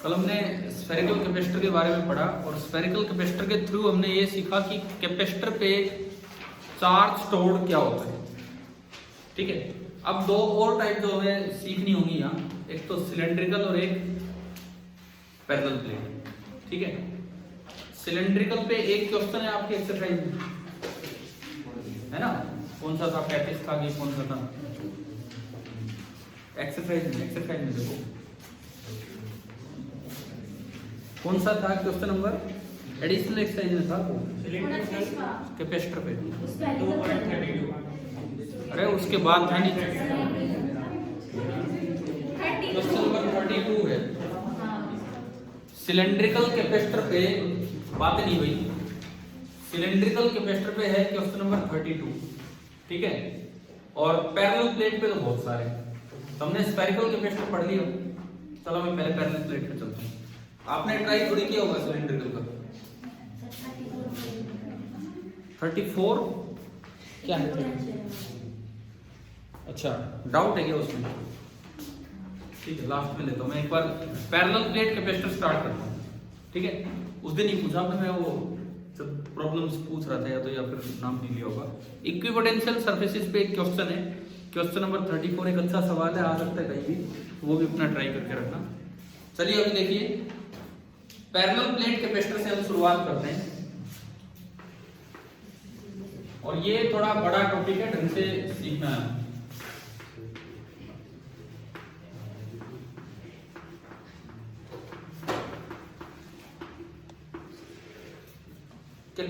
कल हमने spherical capacitor के बारे में पढ़ा और स्फेरिकल कैपेसिटर के थ्रू हमने ये सीखा कि कैपेसिटर पे चार्ज स्टोर्ड क्या होता है। ठीक है, अब दो और टाइप जो हमें सीखनी होगी यहाँ, एक तो सिलेंड्रिकल और एक पैरेलल प्लेट। ठीक है, सिलेंड्रिकल पे एक क्वेश्चन है आपके एक्सरसाइज में, है ना? कौन सा था? 35 था कि कौन सा था? एक्सरसाइज में देखो कौन सा था क्वेश्चन नंबर, एडिशनल एक्सरसाइज में था वो कैपेसिटर पे। अरे उसके बाद था नहीं, क्वेश्चन नंबर 32 है। सिलेंड्रिकल कैपेसिटर पे बात नहीं हुई, सिलेंड्रिकल कैपेसिटर पे है क्वेश्चन नंबर 32। ठीक है, और पैरेलल प्लेट पे तो बहुत सारे, हमने स्फेरिकल कैपेसिटर पढ़ लिया। चलो मैं पहले पैरेलल प्लेट पे चलता हूँ। आपने ट्राई थोड़ी किया होगा सिलेंड्रिकल का। 34 क्या है? अच्छा, डाउट है क्या उसमें? ठीक है, लास्ट में लेता हूँ मैं एक बार। पैरेलल प्लेट कैपेसिटर स्टार्ट करता हूँ। ठीक है, उस दिन ही पूछा मैं वो जब प्रॉब्लम्स पूछ रहा था, या तो या फिर नाम नहीं लिया होगा। इक्विपोटेंशियल सरफेसेस पे एक क्वेश्चन है, क्वेश्चन नंबर 34। एक अच्छा सवाल है, आ सकता है कहीं भी, वो भी अपना ट्राई करके रखना। चलिए अभी देखिए, पैरेलल प्लेट कैपेसिटर से हम शुरुआत करते हैं और ये थोड़ा बड़ा टॉपिक है, ढंग से सीखना है।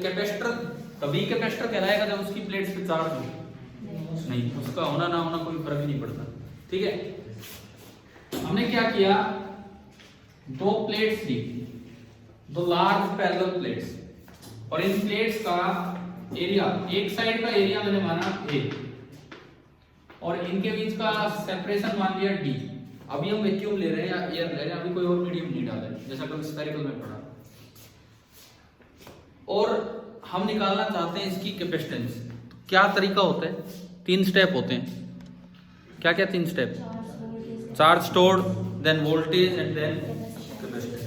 कैपेसिटर तभी कैपेसिटर कहलाएगा जब उसकी प्लेट्स पे चार्ज हो, नहीं उसका होना ना होना कोई फर्क नहीं पड़ता। ठीक है, हमने क्या किया, दो प्लेट्स ली, दो लार्ज पैरेलल प्लेट्स, और इन प्लेट्स का एरिया, एक साइड का एरिया मैंने माना A और इनके बीच का सेपरेशन मान लिया D। अभी हम वैक्यूम ले रहे हैं या एयर ले रहे हैं, अभी कोई और मीडियम नहीं डाल रहे, जैसा कल स्फेरिकल में पढ़ा। और हम निकालना चाहते हैं इसकी कैपेसिटेंस। क्या तरीका होता है? 3 स्टेप होते हैं। क्या क्या 3 step? Charge stored, then voltage and then capacitance.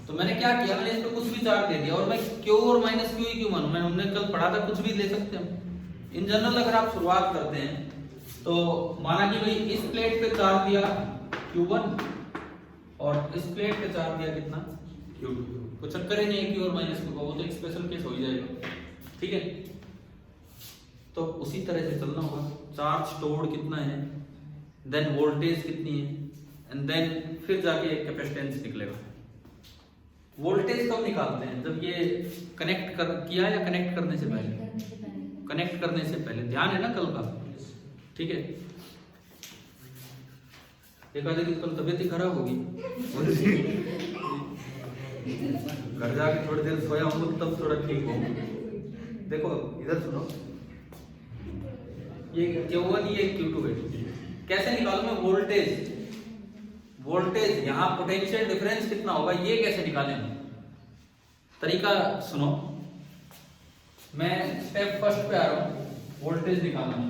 तो मैंने क्या किया, मैंने इसको कुछ भी चार्ज दे दिया, और मैं क्यू और माइनस क्यू ही क्यों मानूं? हमने कल पढ़ा था कुछ भी ले सकते हैं। इन जनरल अगर आप शुरुआत करते हैं तो माना कि भाई इस प्लेट पे चार्ज दिया Q1 और इस प्लेट पे चार्ज दिया कितना, Q2। तो चक्कर ही नहीं है क्यू और माइनस क्यू का, वो तो एक स्पेशल केस हो ही जाएगा। ठीक है, तो उसी तरह से चलना होगा। चार्ज स्टोर्ड कितना है, देन वोल्टेज कितनी है, एंड देन फिर जाके कैपेसिटेंस निकलेगा। वोल्टेज कब निकालते हैं? जब ये कनेक्ट किया या कनेक्ट करने से पहले? कनेक्ट करने से पहले। ध्यान है ना कल का? ठीक है, एक आधे दिन कल तबीयत ही खराब होगी, घर जाके थोड़ी देर सोया हूँ तब थोड़ा ठीक हो। देखो इधर सुनो, ये Q1 ये Q2 है। कैसे निकालूं मैं वोल्टेज? वोल्टेज यहाँ पोटेंशियल डिफरेंस कितना होगा, ये कैसे निकालें? तरीका सुनो, मैं स्टेप फर्स्ट पे आ रहा हूं, वोल्टेज निकालना है।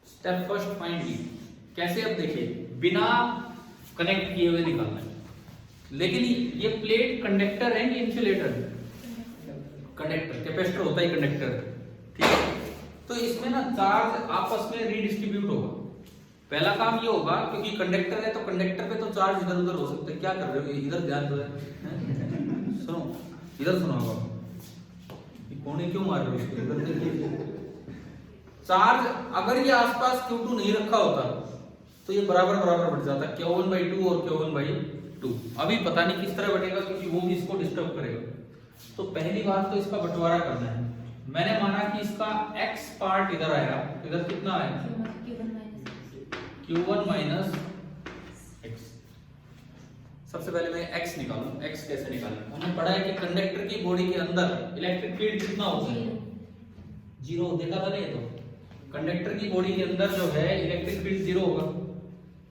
Step first find D. कैसे? अब देखिए, बिना कनेक्ट किए हुए निकालना है। लेकिन ये प्लेट कंडक्टर है कि इंसुलेटर? कंडक्टर। कैपेसिटर होता है कंडक्टर। ठीक है, तो इसमें ना चार्ज आपस में रीडिस्ट्रीब्यूट होगा। पहला काम ये होगा, क्योंकि कंडक्टर है तो कंडक्टर पे तो चार्ज इधर उधर हो सकते हैं। क्या कर रहे हो? इधर ध्यान दो, सुनो, इधर सुनो। कोने क्यों मार रहे हो इसको? इधर देखिए, चार्ज अगर ये आसपास Q2 नहीं रखा होता तो ये बराबर बराबर बढ़ जाता, Q1/2 और Q1/2। अभी पता नहीं किस तरह बढ़ेगा, क्योंकि वो भी इसको डिस्टर्ब करेगा। तो पहली बात तो इसका बंटवारा करना है। मैंने माना कि इसका x पार्ट इधर आएगा, इधर कितना आएगा? Q1 minus x। सबसे पहले मैं x निकालूं। x कैसे निकालें? हमने पढ़ा है कि कंडक्टर की बॉडी के अंदर इलेक्ट्रिक फील्ड कितना होता है? 0। देखा था ना ये तो? कंडक्टर की बॉडी के अंदर जो है इलेक्ट्रिक फील्ड 0 होगा।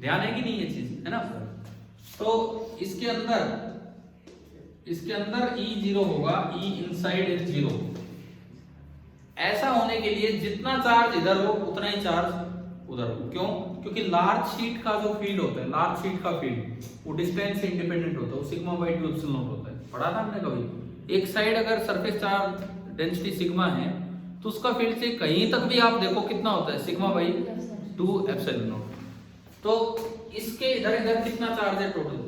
ध्यान है कि नहीं ये चीज, है ना? तो इसके अंदर E 0 होगा, E इनसाइड इज 0। ऐसा होने के लिए जितना चार्ज इधर हो उतना ही चार्ज उधर हो। क्यों? क्योंकि लार्ज शीट का जो फील्ड होता है, लार्ज शीट का फील्ड वो डिस्टेंस से इंडिपेंडेंट होता है, वो सिग्मा बाई 2 एप्सिलॉन नॉट होता है। पढ़ा था हमने कभी? एक साइड अगर सरफेस चार्ज डेंसिटी सिग्मा है तो उसका फील्ड से कहीं तक भी आप देखो कितना होता है, सिग्मा बाई 2 एप्सिलॉन नॉट। तो इसके इधर इधर कितना चार्ज है टोटल?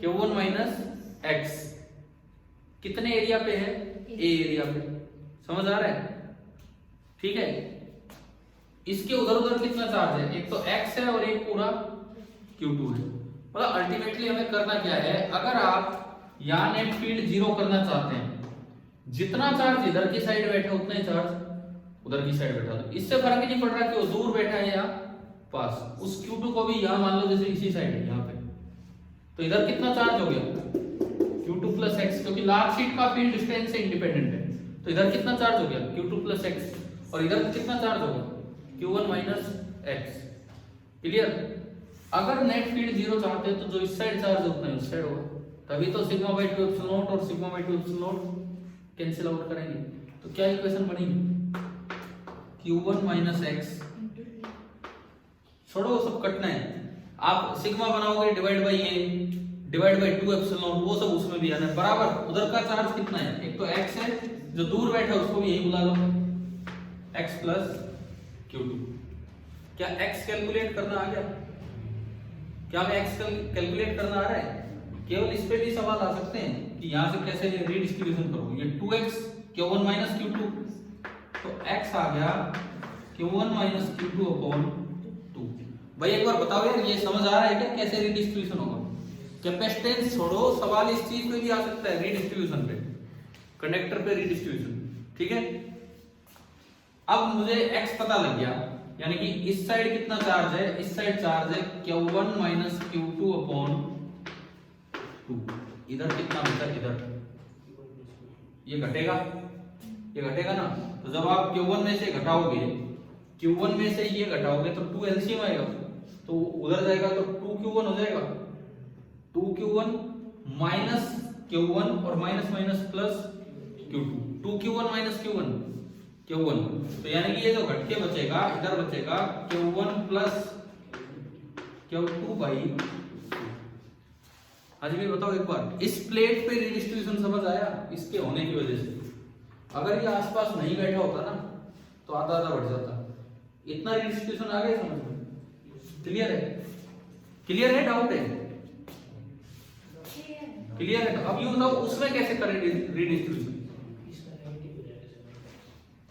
Q1 माइनस एक्स कितने एरिया पे है? ए एरिया पे। समझ आ रहा है? ठीक है। इसके उधर उधर कितना चार्ज है? एक तो x है और एक पूरा Q2 है। मतलब अल्टीमेटली हमें करना क्या है, अगर आप यहाँ नेट फील्ड जीरो करना चाहते हैं, जितना चार्ज इधर की साइड बैठा उतना ही चार्ज उधर की साइड बैठा। तो इससे फर्क नहीं पड़ रहा कि वो दूर बैठा है या पास। उस Q2 को भी यहाँ मान लो जैसे इसी साइड है यहाँ पे, तो इधर कितना चार्ज हो गया? Q2 प्लस एक्स, क्योंकि लार्ज शीट का फील्ड डिस्टेंस से इंडिपेंडेंट है। तो इधर कितना चार्ज हो गया? Q2 plus x. और इधर कितना चार्ज होगा? Q1 minus x. क्लियर? अगर नेट फील्ड जीरो चाहते हैं तो जो इस साइड चार्ज उतना ही उस साइड होगा। तभी तो सिग्मा बाई 2 एप्सिलॉन नॉट और sigma by 2 epsilon not cancel out करेंगे। तो क्या इक्वेशन बनेगी? Q1 माइनस एक्स, छोड़ो सब कटना है। आप सिग्मा बनाओगे divide by A divide by 2 epsilon not, वो सब उसमें भी आना है बराबर। उधर का चार्ज कितना है? एक तो x है, जो दूर बैठा है उसको भी यही बुला लो, x प्लस Q2। क्या x कैलकुलेट करना आ गया? क्या हमें x कैलकुलेट करना आ रहा है? केवल इस पे भी सवाल आ सकते हैं कि यहाँ से कैसे रीडिस्ट्रीब्यूशन करोगे। ये 2x Q1 माइनस Q2, तो x आ गया Q1 माइनस Q2 अपॉन 2। भाई एक बार बताओ यार, ये समझ आ रहा है क्या कैसे रीडिस्ट्रीब्यूशन होगा? कैपेसिटेंस छोड़ो, सवाल इस चीज पे भी आ सकता है, रीडिस्ट्रीब्यूशन पे, कंडक्टर पे रीडिस्ट्रीब्यूशन। ठीक है। अब मुझे x पता लग गया, यानी कि इस साइड कितना चार्ज है? इस साइड चार्ज है Q1 माइनस Q2 अपॉन 2। इधर कितना बचा? इधर ये घटेगा, ये घटेगा ना। तो जब आप Q1 में से घटाओगे, Q1 में से ये घटाओगे तो 2 एलसीएम आएगा, तो उधर जाएगा तो 2Q1 हो जाएगा। 2Q1 माइनस Q1 और minus minus plus Q2, 2Q1 minus Q1 Q1। तो यानी कि ये जो घट के बचेगा, इधर बचेगा Q1 प्लस Q2 बाई। आज भी बताओ एक बार, इस प्लेट पे रीडिस्ट्रीब्यूशन समझ आया? इसके होने की वजह से अगर ये आसपास नहीं बैठा होता ना तो आधा आधा बढ़ जाता। इतना रीडिस्ट्रीब्यूशन आ गया समझ में? क्लियर है? क्लियर है? डाउट है? क्लियर है? तो अब ये बताओ उसमें कैसे करें रीडिस्ट्रीब्यूशन?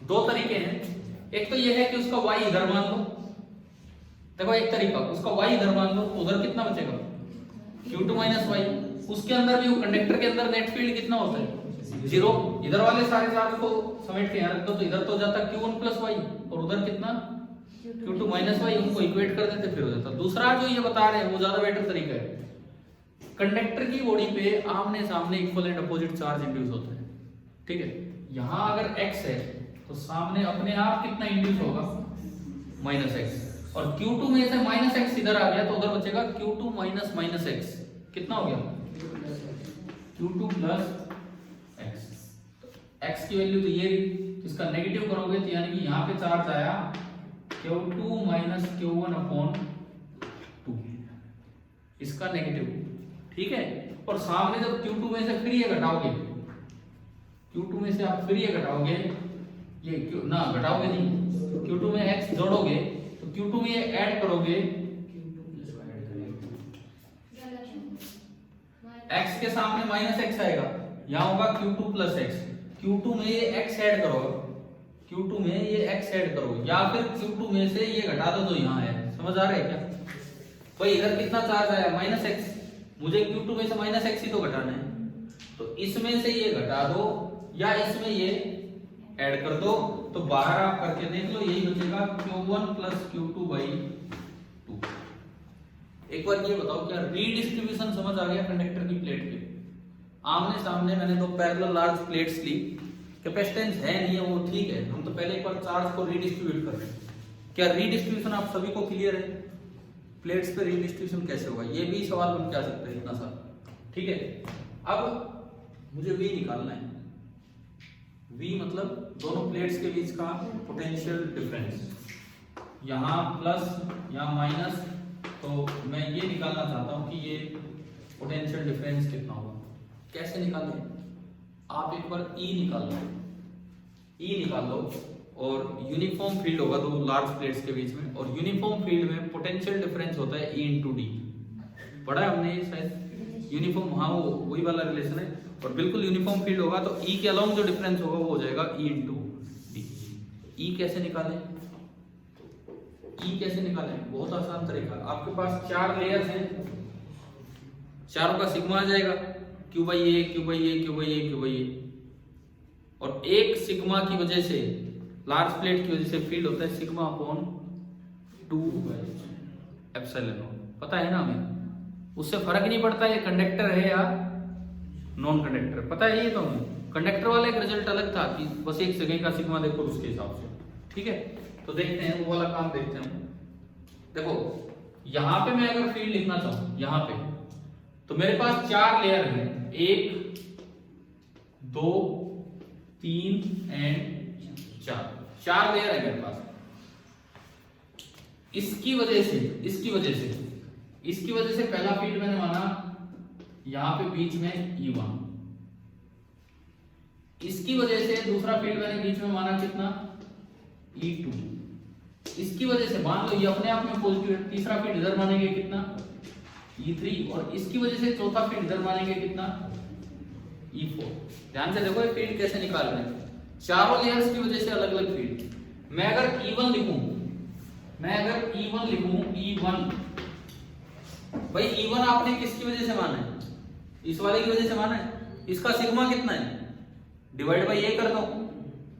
दो तरीके हैं। एक तो ये है कि उसका y इधर मान लो। देखो एक तरीका, उसका y इधर मान लो तो उधर कितना बचेगा? Q2 minus y। उसके अंदर भी, कंडक्टर के अंदर नेट फील्ड कितना होता है? जीरो। इधर वाले सारे चार्ज को समेट के यहाँ रख दो तो इधर तो जाता Q1 प्लस y और उधर कितना? Q2 minus y। उनको इक्वेट कर देते फिर हो जाता। दूसरा जो ये बता रहे हैं वो ज्यादा बेटर तरीका है। कंडक्टर की बॉडी पे आमने सामने equal and opposite charge induce होता है। ठीक है। यहाँ अगर x है तो सामने अपने आप कितना इंड्यूस होगा? Minus x. और Q2 में से माइनस एक्स इधर आ गया तो उधर बचेगा Q2 माइनस माइनस एक्स। कितना हो गया? Q2 plus x. एक्स की वैल्यू तो ये, इसका नेगेटिव करोगे तो यानी कि यहाँ पे चार्ज आया Q2 माइनस Q1 अपॉन 2, इसका नेगेटिव। ठीक है। और सामने जब Q2 में से फिर ये घटाओगे, Q2 में से आप फिर ये घटाओगे, ये ना घटाओगे नहीं, Q2 में x जोड़ोगे तो Q2 में ये ऐड करोगे, x के सामने माइनस x आएगा, यहाँ होगा Q2 प्लस x। Q2 में ये x ऐड करो, Q2 में ये x ऐड करो, या फिर Q2 में से ये घटा दो तो यहाँ है। समझ आ रहा है क्या? भाई इधर कितना चार्ज आया? Minus x। मुझे Q2 में से माइनस x ही तो घटाना है, तो इसमें से ये घटा दो या इसमें ये ऐड कर दो, तो बाहर आप करके देख लो, यही बचेगा Q1 प्लस Q2 बाई 2। एक बार ये बताओ, क्या रीडिस्ट्रीब्यूशन समझ आ गया कंडक्टर की प्लेट के? आमने सामने मैंने दो पैरेलल लार्ज प्लेट्स ली, कैपेसिटेंस है नहीं है वो ठीक है, हम तो पहले एक बार चार्ज को रीडिस्ट्रीब्यूट कर रहे हैं। क्या रीडिस्ट्रीब्यूशन आप सभी को क्लियर है? प्लेट्स पे रीडिस्ट्रीब्यूशन कैसे होगा, ये भी सवाल बन के आ सकता है इतना सा। ठीक है। अब मुझे v निकालना है, V मतलब दोनों प्लेट्स के बीच का पोटेंशियल डिफरेंस, यहाँ प्लस यहाँ माइनस, तो मैं ये निकालना चाहता हूँ कि ये पोटेंशियल डिफरेंस कितना होगा। कैसे निकालें, आप एक बार E निकाल लो, E निकाल लो, और यूनिफॉर्म फील्ड होगा दो लार्ज प्लेट्स के बीच में, और यूनिफॉर्म फील्ड में पोटेंशियल डिफरेंस होता है E इंटू डी। पढ़ा है हमने ये शायद, यूनिफॉर्म, हाँ वो वही वाला रिलेशन है। और बिल्कुल यूनिफॉर्म फील्ड होगा तो E के अलोंग जो डिफरेंस होगा वो हो जाएगा E इंटू डी। E कैसे निकालें, E कैसे निकालें, बहुत आसान तरीका। आपके पास 4 लेयर्स हैं, चारों का सिग्मा आ जाएगा Q by A, Q by A, Q by A, Q by A, और एक सिग्मा की वजह से, लार्ज प्लेट की वजह से फील्ड होता है सिग्मा अपॉन 2 एप्सिलॉन नॉट। पता है ना हमें, उससे फर्क नहीं पड़ता ये कंडक्टर है या नॉन कंडक्टर, पता है ये तो हमें। कंडक्टर वाला एक रिजल्ट अलग था कि बस एक सेकंड का सिग्मा देखो उसके हिसाब से, ठीक है। तो देखते हैं वो वाला काम, देखते हैं। देखो यहां पे मैं अगर फील्ड लिखना चाहूं यहाँ पे, तो मेरे पास 4 लेयर हैं, 1 2 3 एंड 4 लेयर है मेरे पास। इसकी वजह से पहला फील्ड मैंने माना यहां पे बीच में E1, इसकी वजह से दूसरा फील्ड मैंने बीच में माना कितना, E2, इसकी वजह से मान लो ये अपने आप में पॉजिटिव है, तीसरा फील्ड इधर मानेंगे कितना, E3, और इसकी वजह से चौथा फील्ड इधर मानेंगे कितना, E4। ध्यान से देखो ये फील्ड कैसे निकाल रहे हैं, चारों लेयर्स की वजह से अलग अलग फील्ड। मैं अगर E1 लिखूं, E1 भाई E1 आपने किसकी वजह से माना है, इस वाले की वजह से माना है। इसका सिग्मा कितना है, डिवाइड बाई ए कर दो,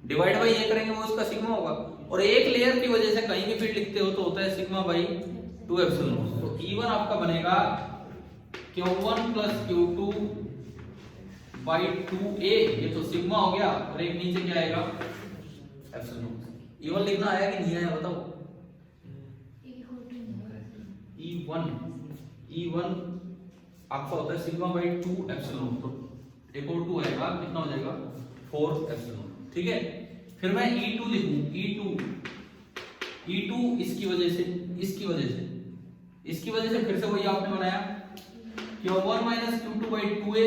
डिवाइड बाई ए करेंगे वो इसका सिग्मा होगा। और एक लेयर की वजह से कहीं भी फील्ड लिखते हो तो होता है सिग्मा बाई 2 एप्सिलॉन। तो E1 आपका बनेगा Q1 plus Q2 by 2a, ये तो सिग्मा हो गया, और एक नीचे क्या आएगा, एप्सिलॉन। E1 लिखना आया कि नहीं आया बताओ। E1 आपका होता है सिग्मा बाई 2 एप्सिलॉन, तो एक और 2 आएगा, कितना हो जाएगा 4 एप्सिलॉन, ठीक है। फिर मैं E2 लिखूं, E2 इसकी वजह से फिर से वही आपने बनाया Q1 minus Q2 by 2a,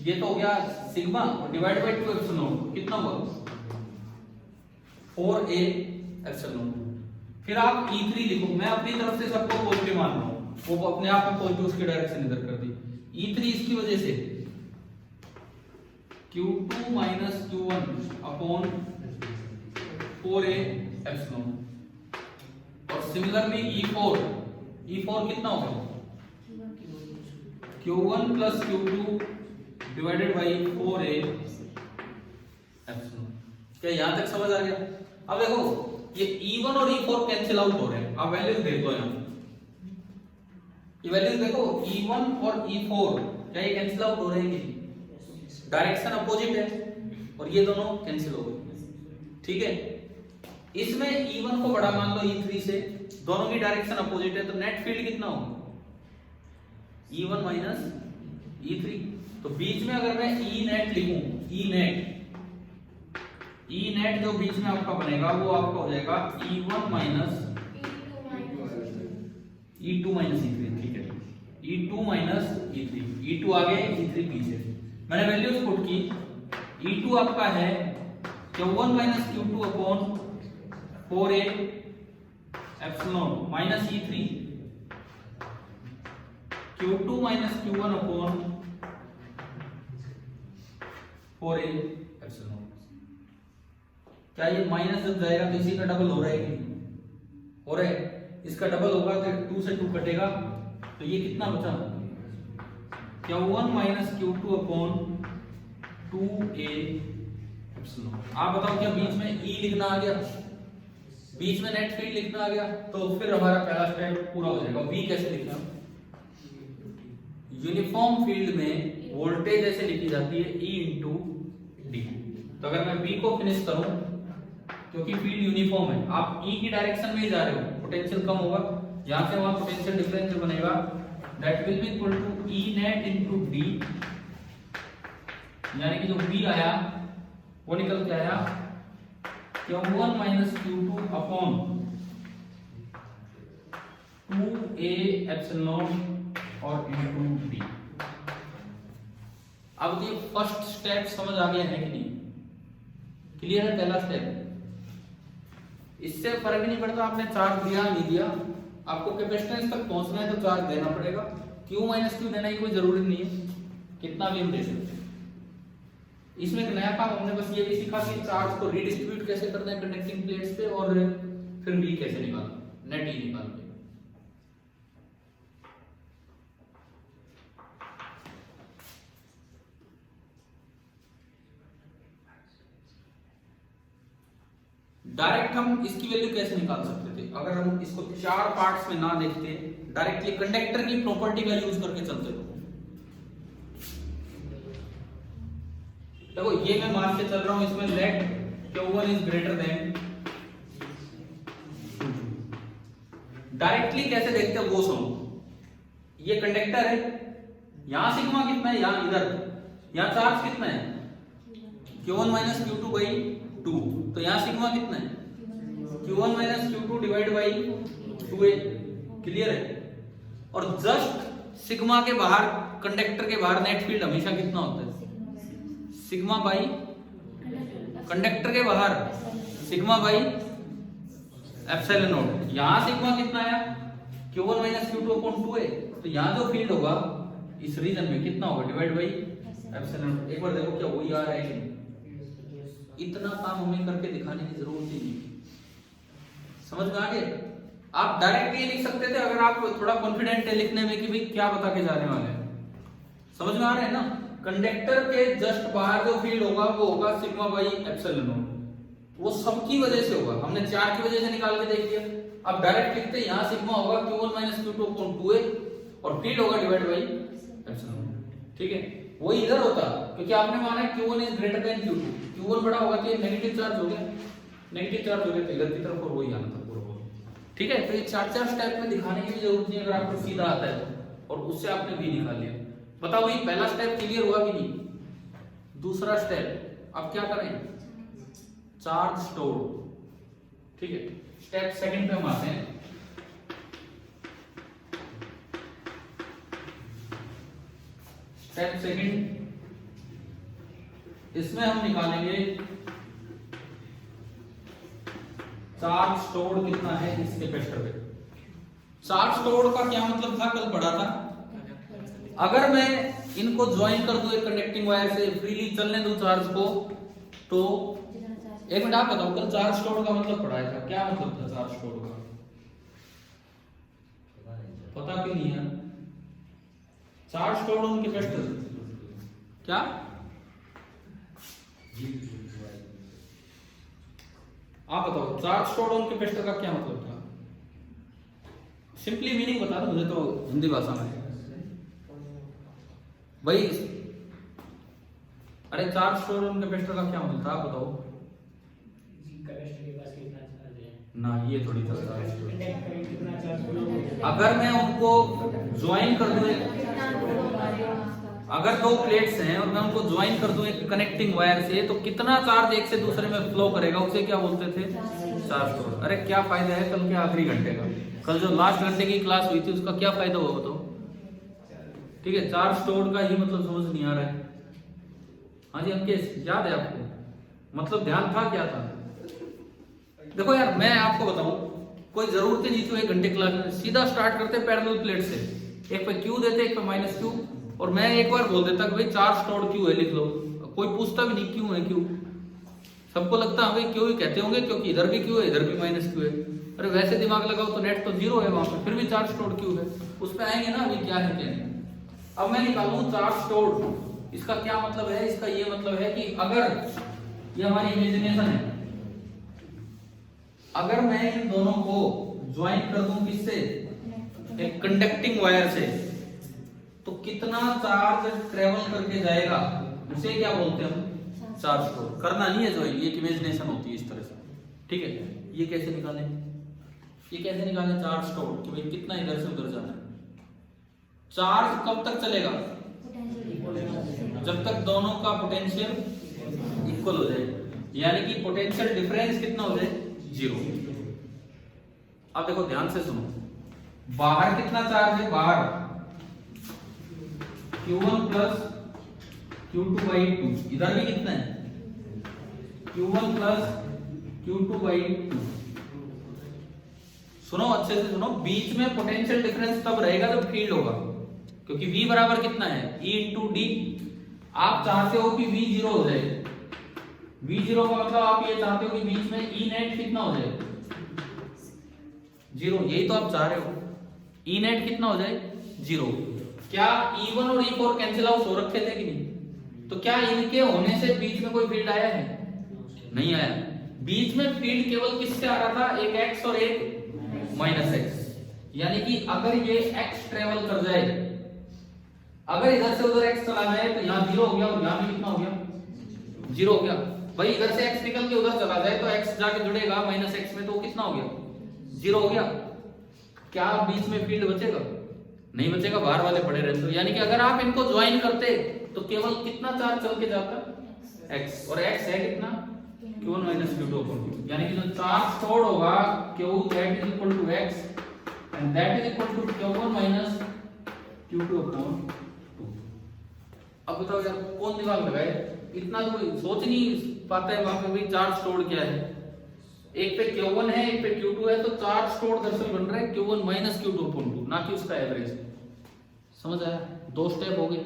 ये तो हो गया सिग्मा, और डिवाइड बाई 2 एप्सिलॉन, कितना हुआ 4a एप्सिलॉन। फिर आप E3 लिखो, मैं अपनी तरफ से सबको पॉजिटिव मान रहा हूं, वो अपने आप में पॉजिटिव उसकी डायरेक्शन इधर कर दी। E3 इसकी वजह से Q2 minus Q1 upon 4a epsilon. और सिमिलरली E4 कितना होगा, Q1 plus Q2 divided by 4a epsilon. क्या यहां तक समझ आ गया। अब देखो ये E1 और E4 कैंसिल आउट हो रहे हैं, आप वैल्यूज देख लो यहां, ये वैल्यूज देखो E1 और E4 क्या ये कैंसिल आउट हो रहे हैं, डायरेक्शन अपोजिट है, और ये दोनों कैंसिल हो गए, ठीक है। इसमें E1 को बड़ा मान लो E3 से, दोनों की डायरेक्शन अपोजिट है, तो नेट फील्ड कितना होगा E1 माइनस E3। तो बीच में अगर मैं E नेट लिखूं, E नेट जो बीच में आपका बनेगा वो आपका हो जाएगा E1 minus E2 minus E3, ठीक है, E2 माइनस E3, E2 आगे E3 पीछे। मैंने वैल्यूज पुट की, E2 आपका है Q1 minus Q2 upon 4a epsilon minus E3 Q2 minus Q1 upon 4a epsilon. क्या ये माइनस जब जाएगा तो इसी का डबल हो रहा है कि हो रहा है, इसका डबल होगा तो 2 से 2 कटेगा, तो ये कितना बचा Q1 minus Q2 upon 2a epsilon. आप बताओ क्या बीच में E लिखना आ गया, बीच में नेट फील्ड लिखना आ गया, तो फिर हमारा पहला स्टेप पूरा हो जाएगा। V कैसे लिखना, यूनिफॉर्म फील्ड में वोल्टेज ऐसे लिखी जाती है E इंटू डी। तो अगर मैं V को फिनिश करूं, क्योंकि फील्ड यूनिफॉर्म है, आप E की डायरेक्शन में ही जा रहे हो, पोटेंशियल कम होगा, यहां से वहां पोटेंशियल डिफरेंस जो बनेगा that will be equal to E net into D, यानी कि जो V आया वो निकल के आया Q1 minus Q2 upon 2A epsilon और इनटू B। अब ये फर्स्ट स्टेप समझ आ गया है कि नहीं? क्लियर है पहला स्टेप। इससे फर्क नहीं पड़ता आपने चार्ज दिया नहीं दिया, आपको कैपेसिटेंस तक पहुंचना है तो चार्ज देना पड़ेगा। Q माइनस Q देना की कोई जरूरी नहीं है, कितना भी हम दे सकते हैं। इसमें एक नया काम हमने बस ये भी सीखा कि चार्ज को रीडिस्ट्रीब्यूट कैसे करना है कंडक्टिंग प्लेट्स पे, और फिर B कैसे निकालना, नेट E निकालना। डायरेक्ट हम इसकी वैल्यू कैसे निकाल सकते थे? अगर हम इसको चार पार्ट्स में ना देखते, डायरेक्टली कंडक्टर की प्रॉपर्टी का यूज करके चलते तो देखो ये मैं मान के चल रहा हूं, इसमें let Q1 is greater than. Directly कैसे देखते हो वो सुनो। ये कंडक्टर है, यहां सिग्मा कितना है, यहां इधर, यहां चार्ज कितना है Q1 माइनस Q2 बाई 2, तो यहां सिग्मा कितना है Q1 minus Q2 divide by 2A। Clear है? और जस्ट सिग्मा के बाहर, कंडक्टर के बाहर नेट फील्ड हमेशा कितना होता है सिग्मा बाई, कंडक्टर के बाहर सिग्मा बाई एप्सिलॉन नॉट। यहां सिग्मा कितना है Q1 minus Q2 upon 2A, तो यहां जो फील्ड होगा इस रीजन में कितना होगा डिवाइड बाई एप्सिलॉन नॉट। एक बार देखो क्या वही आ रहा है कि इतना काम हमें करके दिखाने की जरूरत ही नहीं। समझ में आ गया? आप डायरेक्ट ये लिख सकते थे अगर आप थोड़ा कॉन्फिडेंट है लिखने में कि भाई क्या बता के जाने वाले हैं। समझ में आ रहा है ना? कंडक्टर के जस्ट बाहर जो फील्ड होगा वो होगा सिग्मा बाई एप्सिलॉन नॉट। वो सबकी वजह से होगा, हमने 4 की वजह से निकाल के देख लिया। अब डायरेक्ट लिखते यहां सिग्मा होगा Q1 minus Q2 upon 2A और फील्ड होगा डिवाइड बाई एप्सिलॉन नॉट। ठीक है, वही इधर होता क्योंकि आपने माना Q1 is greater then Q2, Q1 बड़ा होगा तो ये नेगेटिव चार्ज हो गया, नेगेटिव चार्ज हो गया तो इधर की तरफ और वही आना था पूरा। ठीक है, तो ये 4 स्टेप में दिखाने की भी जरूरत नहीं अगर आपको सीधा आता है तो, और उससे आपने भी निकाल लिया। बताओ भाई पहला स्टेप क्लियर हुआ कि नहीं? दूसरा स्टेप अब क्या करें, चार्ज स्टोर। ठीक है, स्टेप सेकंड पे हम आते हैं। स्टेप सेकंड, इसमें हम निकालेंगे चार्ज स्टोर्ड कितना है इस कैपेसिटर पे। चार्ज स्टोर्ड का क्या मतलब था, कल पढ़ा था। अगर मैं इनको ज्वाइन कर दूं एक कंडक्टिंग वायर से, फ्रीली चलने दूं चार्ज को, तो एक मिनट आप बताओ, कल चार्ज स्टोर्ड का मतलब पढ़ाया था, क्या मतलब था चार्ज स्टोर्ड का? पता क्यों नहीं है? चार्ज स्टोर्ड ऑन कैपेसिटर क्या? आप बताओ चार्ज स्टोर्ड ऑन कैपेसिटर का क्या मतलब था? सिंपली मीनिंग बता दो मुझे तो हिंदी भाषा में भाई। अरे चार्ज स्टोर्ड ऑन कैपेसिटर का क्या मतलब था आप बताओ कैपेसिटर के पास कितना चार्ज है ना, ये थोड़ी चलता है। अगर मैं उनको ज्वाइन कर दूं, अगर 2 प्लेट्स हैं और मैं उनको ज्वाइन कर दूं एक कनेक्टिंग वायर से, तो कितना चार्ज एक से दूसरे में फ्लो करेगा उसे क्या बोलते थे? Charge store. अरे क्या फायदा है कल के आखिरी घंटे का, कल जो लास्ट घंटे की क्लास हुई थी उसका क्या फायदा हुआ बताओ? ठीक है, चार्ज स्टोर का ही मतलब समझ नहीं आ रहा है। हाँ जी अंकेश, याद है आपको? मतलब ध्यान था क्या था? देखो यार मैं आपको बताऊं, कोई जरूरत ही नहीं थी 1 घंटे क्लास में, सीधा स्टार्ट करते पैरेलल प्लेट से, एक पे Q देते एक पे माइनस Q, और मैं एक बार बोल देता कि भाई चार्ज स्टोर्ड Q है लिख लो, कोई पूछता भी नहीं क्यों है Q। सबको लगता है भाई क्यों ही कहते होंगे क्योंकि इधर भी Q है इधर भी माइनस Q है। अरे वैसे दिमाग लगाओ तो नेट तो 0 है वहां पे, फिर भी चार्ज स्टोर्ड Q है। उस पे आएंगे ना अभी क्या है क्या नहीं। अब मैं निकालूं चार्ज स्टोर्ड, इसका क्या मतलब है? इसका ये मतलब है कि अगर ये हमारी इमेजिनेशन है, अगर मैं इन दोनों को ज्वाइन कर दूं किससे? एक कंडक्टिंग वायर से, तो कितना चार्ज ट्रेवल करके जाएगा उसे क्या बोलते हैं हम? Charge store. करना नहीं है ज्वाइन, ये इमेजिनेशन होती है इस तरह से। ठीक है, ये कैसे निकालें? ये कैसे निकालें चार्ज स्टोर कि भाई कितना इधर से उधर जाना है? चार्ज कब तक चलेगा? जब तक दोनों का पोटेंशियल इक्वल हो जाए। यानी कि पोटेंशियल डिफरेंस कितना हो जाए, 0। अब देखो ध्यान से सुनो, बाहर कितना चार्ज है, बाहर Q1 प्लस Q2 बाई 2, इधर भी कितना है Q1 प्लस Q2 बाई 2। सुनो अच्छे से सुनो, बीच में पोटेंशियल डिफरेंस तब रहेगा जब फील्ड होगा, क्योंकि V बराबर कितना है, E इंटू डी। आप चाहते हो कि V 0 हो जाए, V 0 का मतलब आप ये चाहते हो कि बीच में E नेट कितना हो जाए, 0। यही तो आप चाह रहे हो, E नेट कितना हो जाए, 0। क्या E1 और E4 कैंसिल आउट हो रखे थे कि नहीं? तो क्या इनके होने से बीच में कोई फील्ड आया है, नहीं आया। बीच में फील्ड केवल किससे आ रहा था, एक x और एक -x। यानी कि अगर ये x ट्रेवल कर जाए, अगर इधर से उधर x चला जाए तो यहाँ 0 हो गया और यहाँ भी कितना हो गया, 0 हो गया। भाई इधर से x निकल के उधर चला जाए तो x जाके जुड़ेगा -x में, तो कितना हो गया, 0 हो गया। क्या बीच में फील्ड बचेगा, नहीं बचेगा, बाहर वाले पड़े रहते। तो यानी कि अगर आप इनको ज्वाइन करते तो केवल कितना चार्ज चल के जाता, x, और x है कितना, Q1 minus Q2 upon Q। यानी कि जो चार्ज स्टोर्ड होगा Q that is equal to x and that is equal to Q1 minus Q2 upon 2। अब बताओ यार कौन दिमाग लगाए, इतना तो कोई सोच नहीं पाता है वहां पे भाई चार्ज स्टोर्ड क्या है। एक पे Q1 है, एक पे Q2 है, तो चार्ज स्टोर्ड दरअसल बन रहा है Q1 minus Q2 upon 2, ना कि उसका एवरेज। समझ आया, 2 स्टेप हो गए,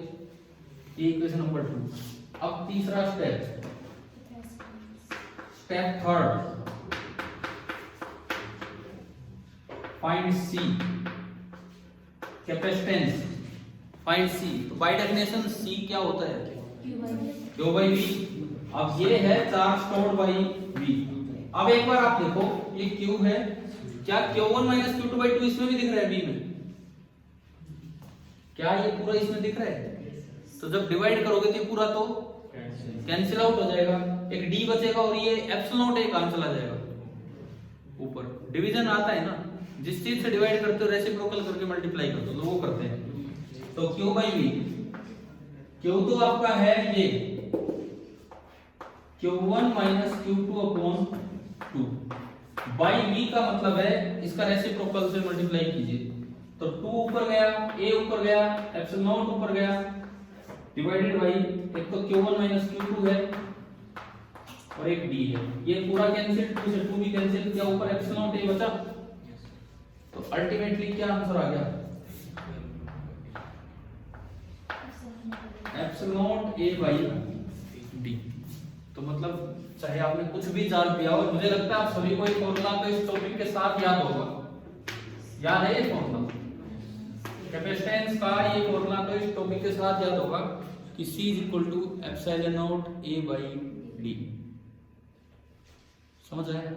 ये इक्वेशन नंबर 2। अब तीसरा step, step third, find C capacitance, find C। तो बाय डेफिनेशन C क्या होता है, Q बाई V। अब ये है चार्ज स्टोर्ड बाई V। अब एक बार आप देखो, ये Q है, क्या Q1 माइनस Q2 बाई 2 इसमें भी दिख रहा है V में, क्या ये पूरा इसमें दिख रहा है? तो जब डिवाइड करोगे तो ये पूरा तो कैंसिल आउट हो जाएगा, एक d बचेगा और ये एप्सिलॉन नॉट एक कहां चला जाएगा, ऊपर। डिवीजन आता है ना, जिस चीज से डिवाइड करते हो रेसिप्रोकल करके मल्टीप्लाई करते हो, तो वो करते हैं। तो Q बाई V, Q तो आपका है ये Q1 minus Q2 upon 2 by V का मतलब है इसका रेसिप्रोकल से मल्टीप्लाई कीजिए, तो 2 ऊपर गया, A ऊपर गया, एप्सिलॉन नॉट ऊपर गया, डिवाइडेड बाई एक तो Q1 माइनस Q2 है और एक D है, ये पूरा कैंसिल, 2 से 2 भी कैंसिल किया, ऊपर एप्सिलॉन नॉट A बचा। तो अल्टीमेटली क्या आंसर आ गया, epsilon not A by D। तो मतलब चाहे आपने कुछ भी जान लिया हो, मुझे लगता है आप सभी को ये फॉर्मूला तो इस टॉपिक के साथ याद होगा, याद है ये फॉर्मूला कैपेसिटेंस का, ये फॉर्मूला तो इस टॉपिक के साथ याद होगा कि C is equal to epsilon not A by D। समझ आया?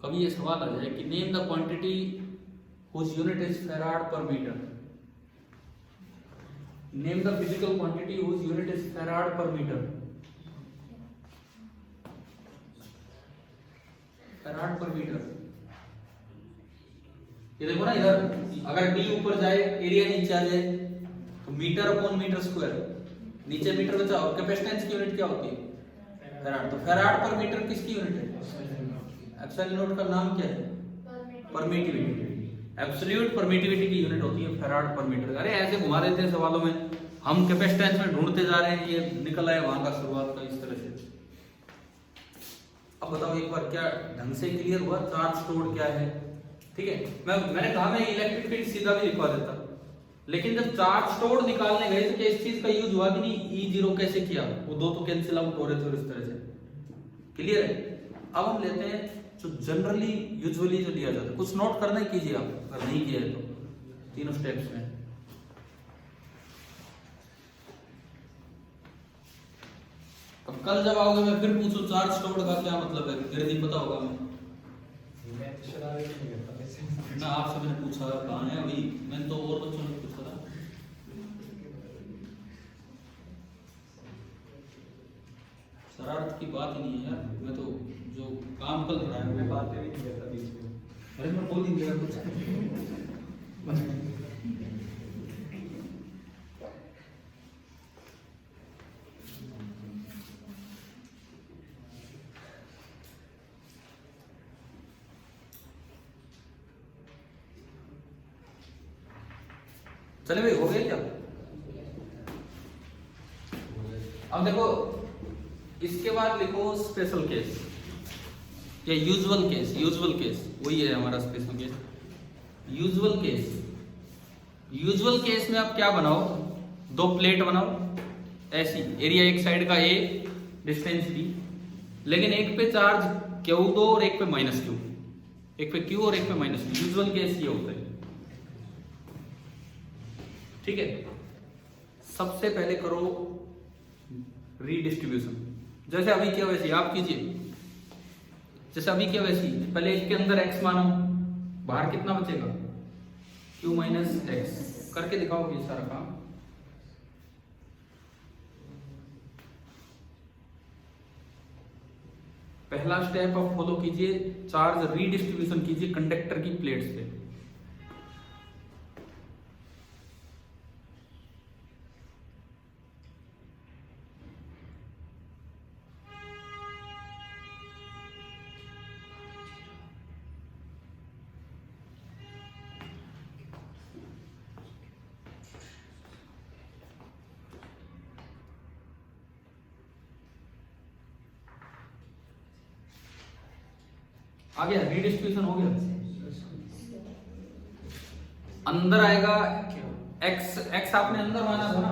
कभी ये सवाल आ जाए कि name the quantity whose unit is farad per meter, name the physical quantity whose unit is farad per meter, farad per meter। ये देखो ना, इधर अगर D ऊपर जाए, एरिया नीचे आ जाए, तो मीटर अपॉन मीटर स्क्वायर, नीचे मीटर बचा, और कैपेसिटेंस की यूनिट क्या होती है, फैराड। तो फैराड पर मीटर किसकी यूनिट है, एप्सिलॉन नॉट का नाम क्या है, परमिटिविटी। एब्सोल्यूट परमिटिविटी की यूनिट होती है फैराड पर मीटर। अरे ऐसे घुमा देते हैं सवालों में, हम कैपेसिटेंस में ढूंढते जा रहे हैं, ये निकल आया वहां का शुरुआत का इस तरह से। अब बताओ एक बार, क्या ढंग से क्लियर हुआ चार्ज स्टोर्ड क्या है? ठीक है, मैंने कहा मैं इलेक्ट्रिक फील्ड सीधा भी लिखवा देता, लेकिन जब चार्ज स्टोर्ड निकालने गए तो क्या इस चीज का यूज हुआ कि नहीं, E0 कैसे किया, वो दो तो कैंसिल आउट हो रहे थे और इस तरह से। क्लियर है? अब हम लेते हैं जो जनरली यूजुअली जो लिया जाता है, कुछ नोट करना ही कीजिए आप, अगर नहीं किया है तो तीनों स्टेप्स में। अब कल जब आओगे मैं फिर पूछूं चार्ज स्टोर्ड का क्या मतलब है, फिर नहीं पता होगा। मैं ना आपसे मैंने पूछा कहाँ है, अभी मैंने तो और बच्चों ने पूछा था। शरारत की बात ही नहीं है यार, मैं तो जो काम कल रहा है वो बातें भी नहीं करता बीच में। अरे मैं बोल ही दिया कुछ। चले भाई, हो गया क्या? अब देखो इसके बाद लिखो स्पेशल केस या यूजुअल केस। यूजुअल केस वही है हमारा special case. Usual case, usual case में आप क्या बनाओ, दो प्लेट बनाओ ऐसी, एरिया एक साइड का ए, डिस्टेंस बी, लेकिन एक पे चार्ज क्यू दो और एक पे माइनस क्यू, एक पे क्यू और एक पे माइनस क्यू। यूजुअल केस ये होता है, ठीक है। सबसे पहले करो रीडिस्ट्रीब्यूशन, जैसे अभी किया वैसे आप कीजिए, जैसे अभी किया वैसे पहले इसके अंदर x मानो, बाहर कितना बचेगा q माइनस एक्स, करके दिखाओ ये सारा काम। पहला स्टेप आप फॉलो कीजिए, चार्ज रीडिस्ट्रीब्यूशन कीजिए कंडक्टर की प्लेट्स पे। आ गया, रीडिस्ट्रीब्यूशन हो गया। अंदर आएगा x, x आपने अंदर माना था ना,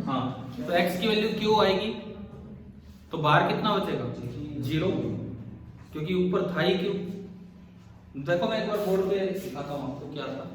हाँ, तो x की वैल्यू q आएगी, तो बाहर कितना बचेगा 0, क्योंकि ऊपर था ही q। देखो मैं एक बार बोर्ड पे दिखाता हूँ आपको क्या था।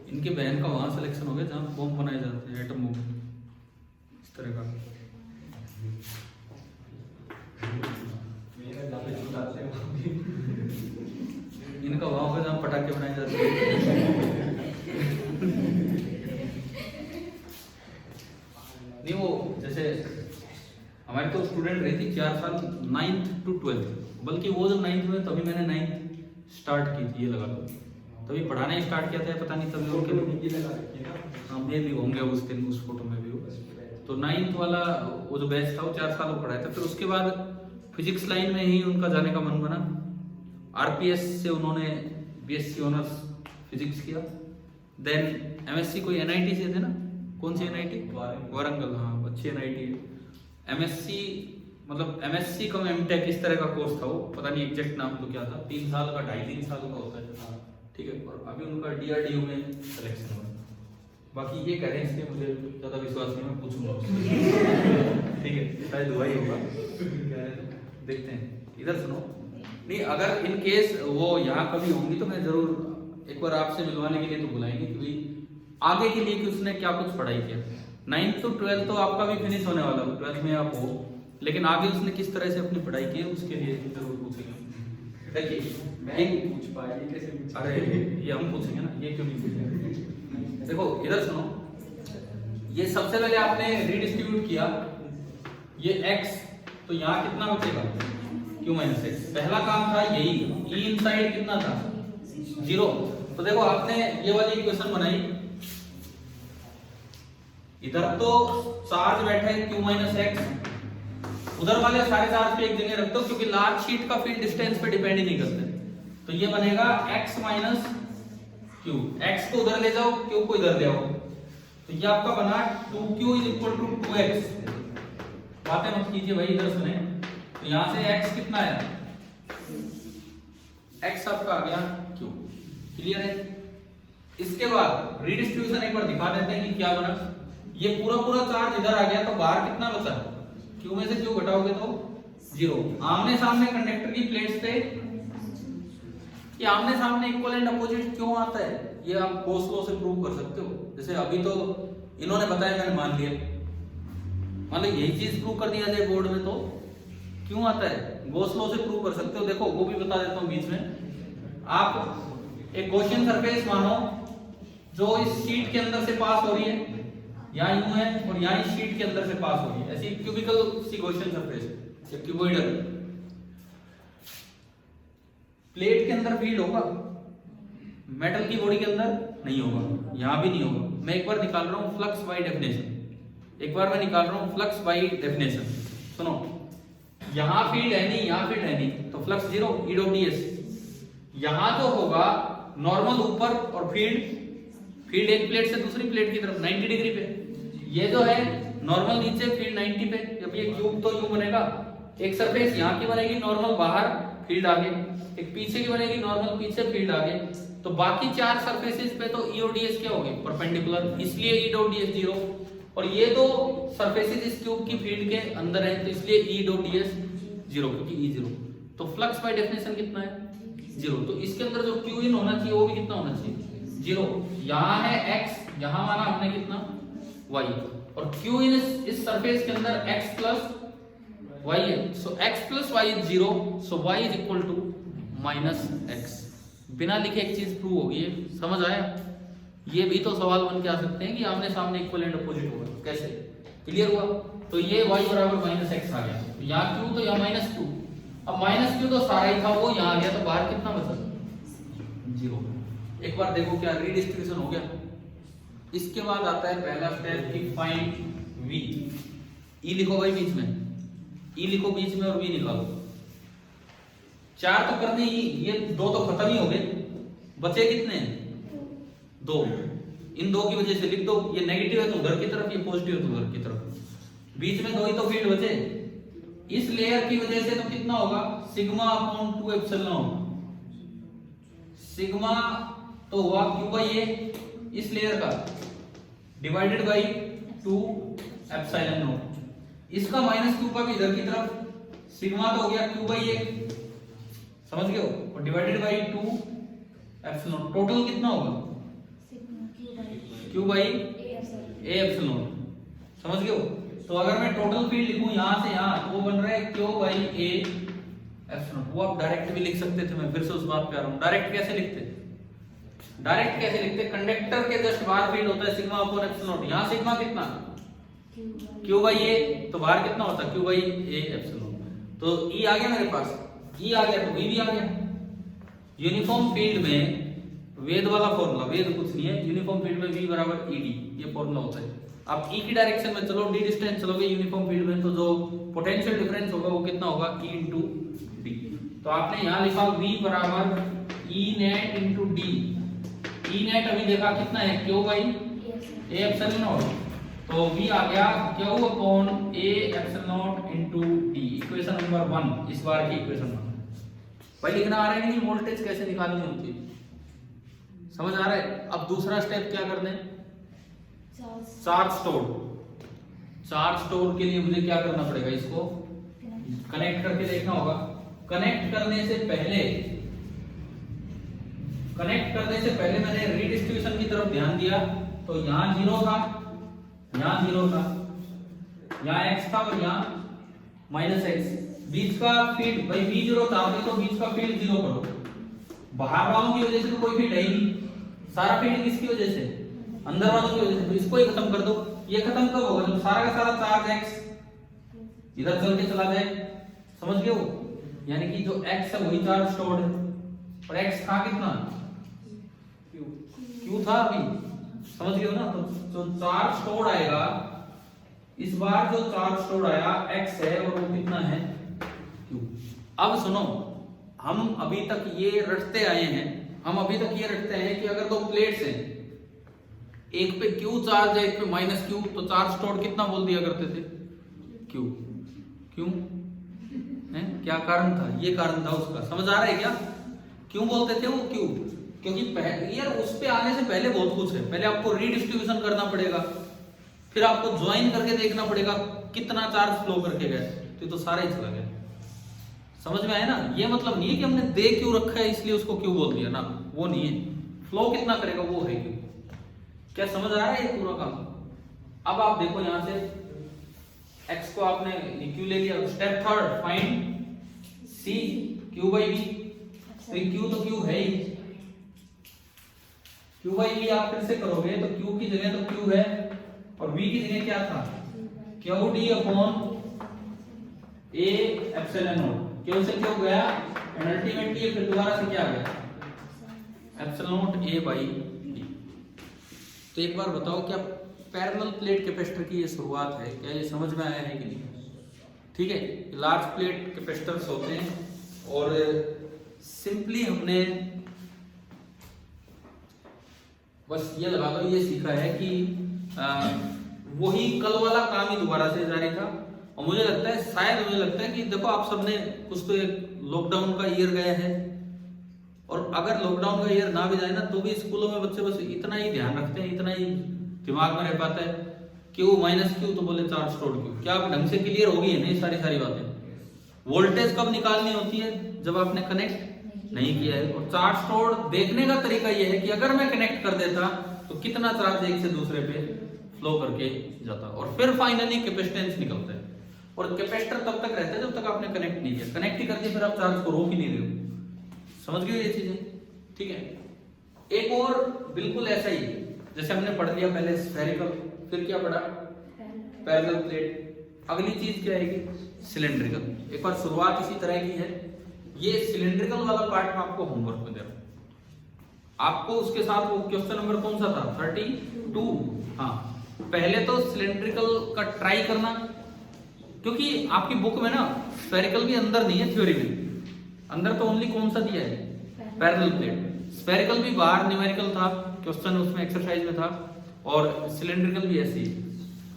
इनके बहन का वहां सिलेक्शन हो गया जहां बॉम्ब बनाए जाते हैं, एटम बॉम्ब इस तरह का। इनका वहां होगा जहां पटाखे बनाए जाते हैं। नहीं वो जैसे हमारी तो स्टूडेंट रही थी 4 साल 9th to 12th, बल्कि वो जब 9th में तभी मैंने 9th स्टार्ट की थी, ये लगा लो तभी पढ़ाना ही स्टार्ट किया था, पता नहीं तभी और हाँ मे भी होंगे उस दिन उस फोटो में भी। तो 9th वाला वो जो बैच था वो 4 साल वो पढ़ाया था। फिर उसके बाद फिजिक्स लाइन में ही उनका जाने का मन बना, आरपीएस से उन्होंने बीएससी ऑनर्स फिजिक्स किया, देन एमएससी कोई एनआईटी से थे ना, कौन सी एनआईटी, वारंगल, हाँ अच्छी एनआईटी है। एमएससी मतलब एमएससी कम एमटेक इस तरह का कोर्स था वो, पता नहीं एग्जैक्ट नाम तो क्या था, 3 साल का 2.5-3 साल का होता है, ठीक है। और अभी उनका डीआरडीओ में सिलेक्शन हुआ। बाकी ये कह रहे हैं इसलिए मुझे ज्यादा विश्वास नहीं, मैं पूछूंगा ठीक है, शायद हुआ ही होगा, देखते हैं। इधर सुनो, नहीं अगर इन केस वो यहाँ कभी होंगी तो मैं जरूर एक बार आपसे मिलवाने के लिए तो बुलाएंगे, क्योंकि आगे के लिए कि उसने क्या कुछ पढ़ाई किया। 9th to 12th तो आपका भी फिनिश होने वाला है, 12th में आप हो, लेकिन आगे उसने किस तरह से अपनी पढ़ाई की है उसके लिए जरूर पूछेंगे। देखिए मैं पूछ पाएगी कैसे पूछ, अरे ये हम पूछेंगे ना, ये क्यों नहीं पूछेंगे। देखो इधर सुनो, ये सबसे पहले आपने रीडिस्ट्रीब्यूट किया ये x, तो यहाँ कितना बचेगा q माइनस एक्स, पहला काम था यही। e इनसाइड कितना था 0, तो देखो आपने ये वाली इक्वेशन बनाई, इधर तो चार्ज बैठा है q माइनस एक्स, उधर वाले सारे चार्ज पे एक जगह रख दो, क्योंकि लार्ज शीट का फील्ड डिस्टेंस पे डिपेंड ही नहीं करते। तो ये बनेगा x माइनस क्यू, x को उधर ले जाओ q को इधर ले आओ, तो ये आपका बना 2q is equal to 2x। बातें मत कीजिए भाई, इधर सुने। तो यहां से x कितना आया, x आपका आ गया q, क्लियर है। इसके बाद रीडिस्ट्रीब्यूशन एक बार दिखा देते हैं कि क्या बना। ये पूरा पूरा चार्ज इधर आ गया, तो बाहर कितना बचा, q में से q घटाओगे तो 0। आमने सामने कंडक्टर की प्लेट्स पे ये आमने सामने इक्वल एंड अपोजिट क्यों आता है, ये आप गॉस लॉ से प्रूव कर सकते हो। जैसे अभी तो इन्होंने बताया, मैंने मान लिया, मतलब यही चीज प्रूव कर दिया जाए बोर्ड में तो क्यों आता है, गॉस लॉ से प्रूव कर सकते हो। देखो वो भी बता देता हूँ बीच में। आप एक गॉसियन सरफेस मानो जो इस शीट के अंदर से पास हो रही है, यहाँ यूं है और यहाँ इस शीट के अंदर से पास हो रही है, ऐसी क्यूबिकल सी गॉसियन सरफेस है, क्यूबॉइडल। प्लेट के अंदर फील्ड होगा, मेटल की बॉडी के अंदर नहीं होगा, यहां भी नहीं होगा। मैं एक बार निकाल रहा हूं फ्लक्स बाय डेफिनेशन, एक बार मैं निकाल रहा हूं फ्लक्स बाय डेफिनेशन। सुनो, यहां फील्ड है नहीं, यहां फील्ड है नहीं, तो flux zero, E dot ds। यहां जो होगा नॉर्मल ऊपर और फील्ड एक प्लेट से दूसरी प्लेट की तरफ 90 डिग्री पे, ये जो है नॉर्मल नीचे, फील्ड 90 पे। जब ये क्यूब तो यूं बनेगा, एक सरफेस यहाँ की बनेगी नॉर्मल बाहर, फील्ड आगे, एक पीछे की बनेगी नॉर्मल पीछे, फील्ड आगे। तो बाकी चार सरफेसेस पे तो ई और ds क्या हो गए, परपेंडिकुलर, इसलिए ई डॉट ds जीरो। और ये दो सरफेसेस इस क्यूब की फील्ड के अंदर है, तो इसलिए ई डॉट ds जीरो, क्योंकि ई जीरो। तो फ्लक्स बाय डेफिनेशन कितना है, जीरो। तो इसके अंदर जो क्यू इन होना चाहिए वो भी कितना होना चाहिए, जीरो। यहाँ है x, यहाँ माना हमने कितना, y, और क्यू इन इस सरफेस के अंदर x प्लस y है, so x plus y is zero, so y is equal to minus x। बिना लिखे एक चीज प्रूव होगी, समझ आया। ये भी तो सवाल बन के आ सकते हैं कि आमने सामने इक्वल एंड अपोजिट होगा, कैसे, क्लियर हुआ। तो ये y बराबर माइनस x आ गया, यहाँ q तो यहाँ माइनस q, अब माइनस q तो सारा ही था वो यहाँ आ गया, तो बाहर कितना बचा, जीरो। एक बार देखो क्या रीडिस्ट्रीब्यूशन हो गया। इसके बाद आता है पहला स्टेप कि फाइंड v। e लिखो भाई बीच में, e लिखो बीच में और v निकालो। चार तो करने ही, ये दो तो खत्म ही हो गए, बचे कितने, दो। इन दो की वजह से लिख दो, ये नेगेटिव है तो उधर की तरफ, ये पॉजिटिव है तो उधर की तरफ। बीच में दो ही तो फील्ड बचे, इस लेयर की वजह से तो कितना होगा, सिग्मा अपॉन 2 एप्सिलॉन। सिग्मा तो हुआ क्यू बाई ए इस लेयर का, डिवाइडेड बाई 2 एप्सिलॉन नॉट। इसका माइनस क्यू का भी इधर की तरफ, सिग्मा तो हो गया क्यू बाई ए, समझ गए हो, और डिवाइडेड बाई 2 एप्सिलॉन। टोटल कितना होगा, क्यू बाई ए एप्सिलॉन, समझ गए हो। तो अगर मैं टोटल फील्ड लिखूं यहां से यहां, तो वो बन रहा है क्यू बाई ए एप्सिलॉन। वो आप डायरेक्ट भी लिख सकते थे, मैं फिर से उस बात पे आ रहा हूं। डायरेक्ट कैसे लिखते, डायरेक्ट कैसे लिखते, कंडक्टर के जस्ट बाहर फील्ड होता है सिग्मा अपॉन एप्सिलॉन। यहां सिग्मा कितना, क्यू बाई ए, तो बाहर कितना होता है, क्यू बाई ए एप्सिलॉन। तो ई आ गया मेरे पास, ई आ गया तो वी भी आ गया। यूनिफॉर्म फील्ड में वेद वाला फॉर्मूला, वेद कुछ नहीं है, यूनिफॉर्म फील्ड में v बराबर ed, ये फॉर्मूला होता है। आप e की डायरेक्शन में चलो, d डिस्टेंस चलोगे यूनिफॉर्म फील्ड में, तो जो पोटेंशियल डिफरेंस होगा वो कितना होगा, e इंटू d। तो आपने यहाँ लिखा v बराबर e net into d। e net अभी देखा कितना है, q by a epsilon not, तो v आ गया q upon a epsilon not into d। Equation number 1, इस बार की इक्वेशन 1। भाई लिखना आ रहा है नहीं, वोल्टेज कैसे निकालनी होती है, समझ आ रहा है। अब दूसरा स्टेप क्या करना है, चार्ज स्टोर। चार्ज स्टोर के लिए मुझे क्या करना पड़ेगा, इसको कनेक्ट करके देखना होगा। कनेक्ट करने से पहले मैंने रीडिस्ट्रीब्यूशन की तरफ ध्यान दिया, तो यहाँ जीरो था, यहाँ जीरो था, यहाँ x था और यहाँ माइनस x। बीच का फील्ड भाई v जीरो था, तो बीच का फील्ड जीरो करो। बाहर वालों की वजह से तो कोई फील्ड है ही नहीं, सारा फील्ड किसकी वजह से, अंदर वालों की वजह से। तो इसको ही खत्म कर दो। ये खत्म कब होगा, जब सारा का सारा चार्ज x इधर चल के चला जाए, समझ गए हो। यानी कि जो x है वही चार्ज स्टोर्ड है, और x था कितना, q था अभी, समझ गए हो ना। तो जो चार्ज स्टोर्ड आएगा, इस बार जो चार्ज स्टोर्ड आया x है, और वो कितना है, q। अब सुनो, हम अभी तक ये रटते आए हैं, कि अगर दो प्लेट्स हैं, एक पे Q चार्ज है, एक पे माइनस Q, तो चार्ज स्टोर्ड कितना बोल दिया करते थे, Q। क्यों है, क्या कारण था, ये कारण था उसका, समझ आ रहा है क्या, क्यों बोलते थे वो Q। क्योंकि यार उस पे आने से पहले बहुत कुछ है, पहले आपको रीडिस्ट्रीब्यूशन करना पड़ेगा, फिर आपको ज्वाइन करके देखना पड़ेगा कितना चार्ज फ्लो करके गया, तो सारा ही चला गया। समझ में आया ना। ये मतलब नहीं है कि हमने दे क्यों रखा है इसलिए उसको क्यों बोल दिया ना, वो नहीं है। फ्लो कितना करेगा वो है क्यों। क्या समझ आ रहा है ये पूरा काम। अब आप देखो यहां से x को आपने क्यू ले लिया। Step third, find c q by v। तो q तो q है ही, q बाई v आप फिर से करोगे तो q की जगह तो q है, और v की जगह क्या था, q d upon a epsilon not. क्यों से क्यों गया, एंड अल्टीमेटली ये फिर दोबारा से क्या आ गया, epsilon not a by D. तो एक बार बताओ क्या पैरेलल प्लेट कैपेसिटर की ये शुरुआत है, क्या ये समझ में आया है कि नहीं? ठीक है, लार्ज प्लेट कैपेसिटर्स होते हैं और सिंपली हमने बस ये लगा लो, ये सीखा है कि वही कल वाला काम ही दोबारा से जारी था। और मुझे लगता है, शायद मुझे लगता है कि देखो आप सबने कुछ तो एक लॉकडाउन का ईयर गया है, और अगर लॉकडाउन का ईयर ना भी जाए ना तो भी स्कूलों में बच्चे बस इतना ही ध्यान रखते हैं, इतना ही दिमाग में रह पाता है, क्यू माइनस क्यू तो बोले चार्ज स्टोर्ड क्यू। क्या आप ढंग से क्लियर होगी है नहीं सारी बातें? वोल्टेज कब निकालनी होती है, जब आपने कनेक्ट नहीं किया है। और चार्ज स्टोर्ड देखने का तरीका यह है कि अगर मैं कनेक्ट कर देता तो कितना चार्ज एक से दूसरे पे फ्लो करके जाता, और फिर फाइनली कैपेसिटेंस निकलता है। और कैपेसिटर तब तक रहता है जब तक आपने कनेक्ट नहीं किया, कनेक्ट ही करके फिर आप चार्ज को रोक ही नहीं रहे हो। समझ गए ये चीजें? ठीक है। एक और बिल्कुल ऐसा ही, जैसे हमने पढ़ लिया पहले स्फेरिकल, फिर क्या पढ़ा, पैरेलल प्लेट, अगली चीज क्या आएगी, सिलेंड्रिकल। एक बार शुरुआत इसी तरह की है। ये सिलेंड्रिकल वाला पार्ट मैं आपको होमवर्क में दे रहा हूं। आपको उसके साथ वो क्वेश्चन नंबर कौन सा था, 32। हाँ, पहले तो सिलेंड्रिकल का ट्राई करना, क्योंकि आपकी बुक में ना स्फेरिकल भी अंदर नहीं है, थ्योरी में अंदर तो ओनली कौन सा दिया है, पैरेलल प्लेट। स्फेरिकल भी बाहर न्यूमेरिकल था, क्वेश्चन उसमें एक्सरसाइज में था, और सिलेंड्रिकल भी ऐसी है।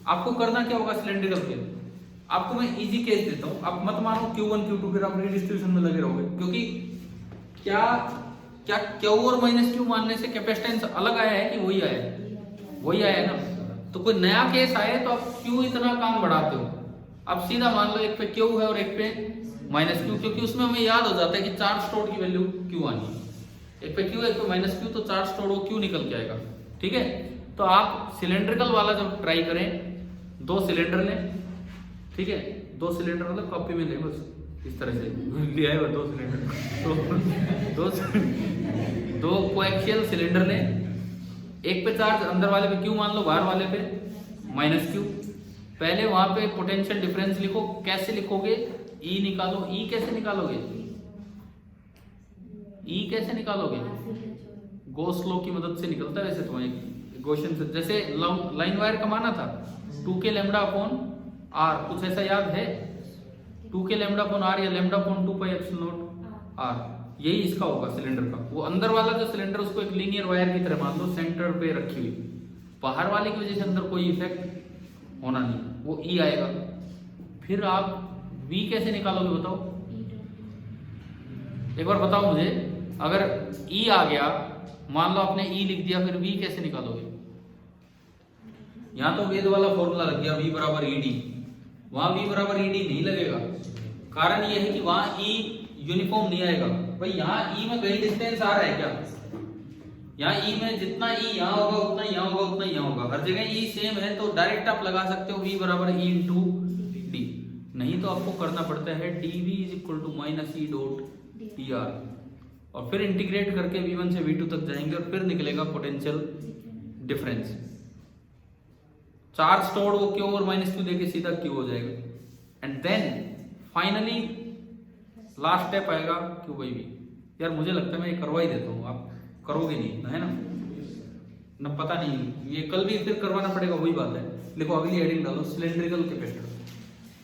आपको करना क्या होगा सिलेंड्रिकल के, आपको मैं इजी केस देता हूं, आप मत मानो Q1 Q2 फिर आप रिडिस्ट्रीब्यूशन में लगे रहोगे, क्योंकि क्या Q और माइनस Q मानने से कैपेसिटेंस अलग आया है कि वही आया है? वही आया है ना। तो कोई नया केस आए तो आप Q इतना काम बढ़ाते हो, अब सीधा मान लो एक पे Q है और एक पे माइनस Q, क्योंकि उसमें हमें याद हो जाता है कि चार्ज स्टोर्ड की वैल्यू Q आनी है। एक पे Q है एक पे माइनस Q, तो चार्ज स्टोर्ड वो Q निकल के आएगा। ठीक है, तो आप सिलेंड्रिकल वाला जब ट्राई करें, 2 सिलेंडर लें, ठीक है, 2 सिलेंडर मतलब कॉपी में लें, बस इस तरह से लिया है 2 सिलेंडर, तो 2 कोएक्सियल सिलेंडर लें, एक पे चार्ज अंदर वाले पे Q मान लो, बाहर वाले पे माइनस Q। पहले वहां पे पोटेंशियल डिफरेंस लिखो, कैसे लिखोगे, E निकालो। E कैसे निकालोगे, E कैसे निकालोगे, गॉस लॉ की मदद से निकलता है वैसे तो, गॉसियन से। जैसे लाइन वायर कमाना था, 2k लैम्डा अपॉन r, कुछ ऐसा याद है, 2k लैम्डा अपॉन r या lambda upon 2 pi epsilon not r, यही इसका होगा सिलेंडर का। वो अंदर वाला जो सिलेंडर उसको एक लीनियर वायर की तरह मान लो, सेंटर पे रखी हुई, बाहर वाले की वजह से अंदर कोई इफेक्ट होना नहीं, वो E आएगा। फिर आप V कैसे निकालोगे बताओ, एक बार बताओ मुझे, अगर E आ गया, मान लो आपने E लिख दिया, फिर V कैसे निकालोगे? यहां तो वेद वाला फॉर्मूला लग गया, V बराबर ED, वहां V बराबर ED नहीं लगेगा। कारण यह है कि वहां E यूनिफॉर्म नहीं आएगा। भाई यहाँ E में कहीं डिस्टेंस आ रहा है क्या? यहाँ E में जितना E यहाँ होगा उतना यहाँ होगा उतना यहाँ होगा, हर जगह E सेम है, तो डायरेक्ट आप लगा सकते हो V बराबर E इंटू डी। नहीं तो आपको करना पड़ता है dV is equal to minus E dot dr, और फिर इंटीग्रेट करके V1 से V2 तक जाएंगे और फिर निकलेगा पोटेंशियल डिफरेंस। चार्ज स्टोर्ड वो Q और माइनस Q देके सीधा Q हो जाएगा, and then finally last step आएगा Q बाई V। यार मुझे लगता है मैं ये करवा ही देता हूँ, आप करोगे नहीं है ना पता नहीं, ये कल भी फिर करवाना पड़ेगा, वही बात है। देखो अगली हेडिंग डालो, सिलेंड्रिकल कैपेसिटर।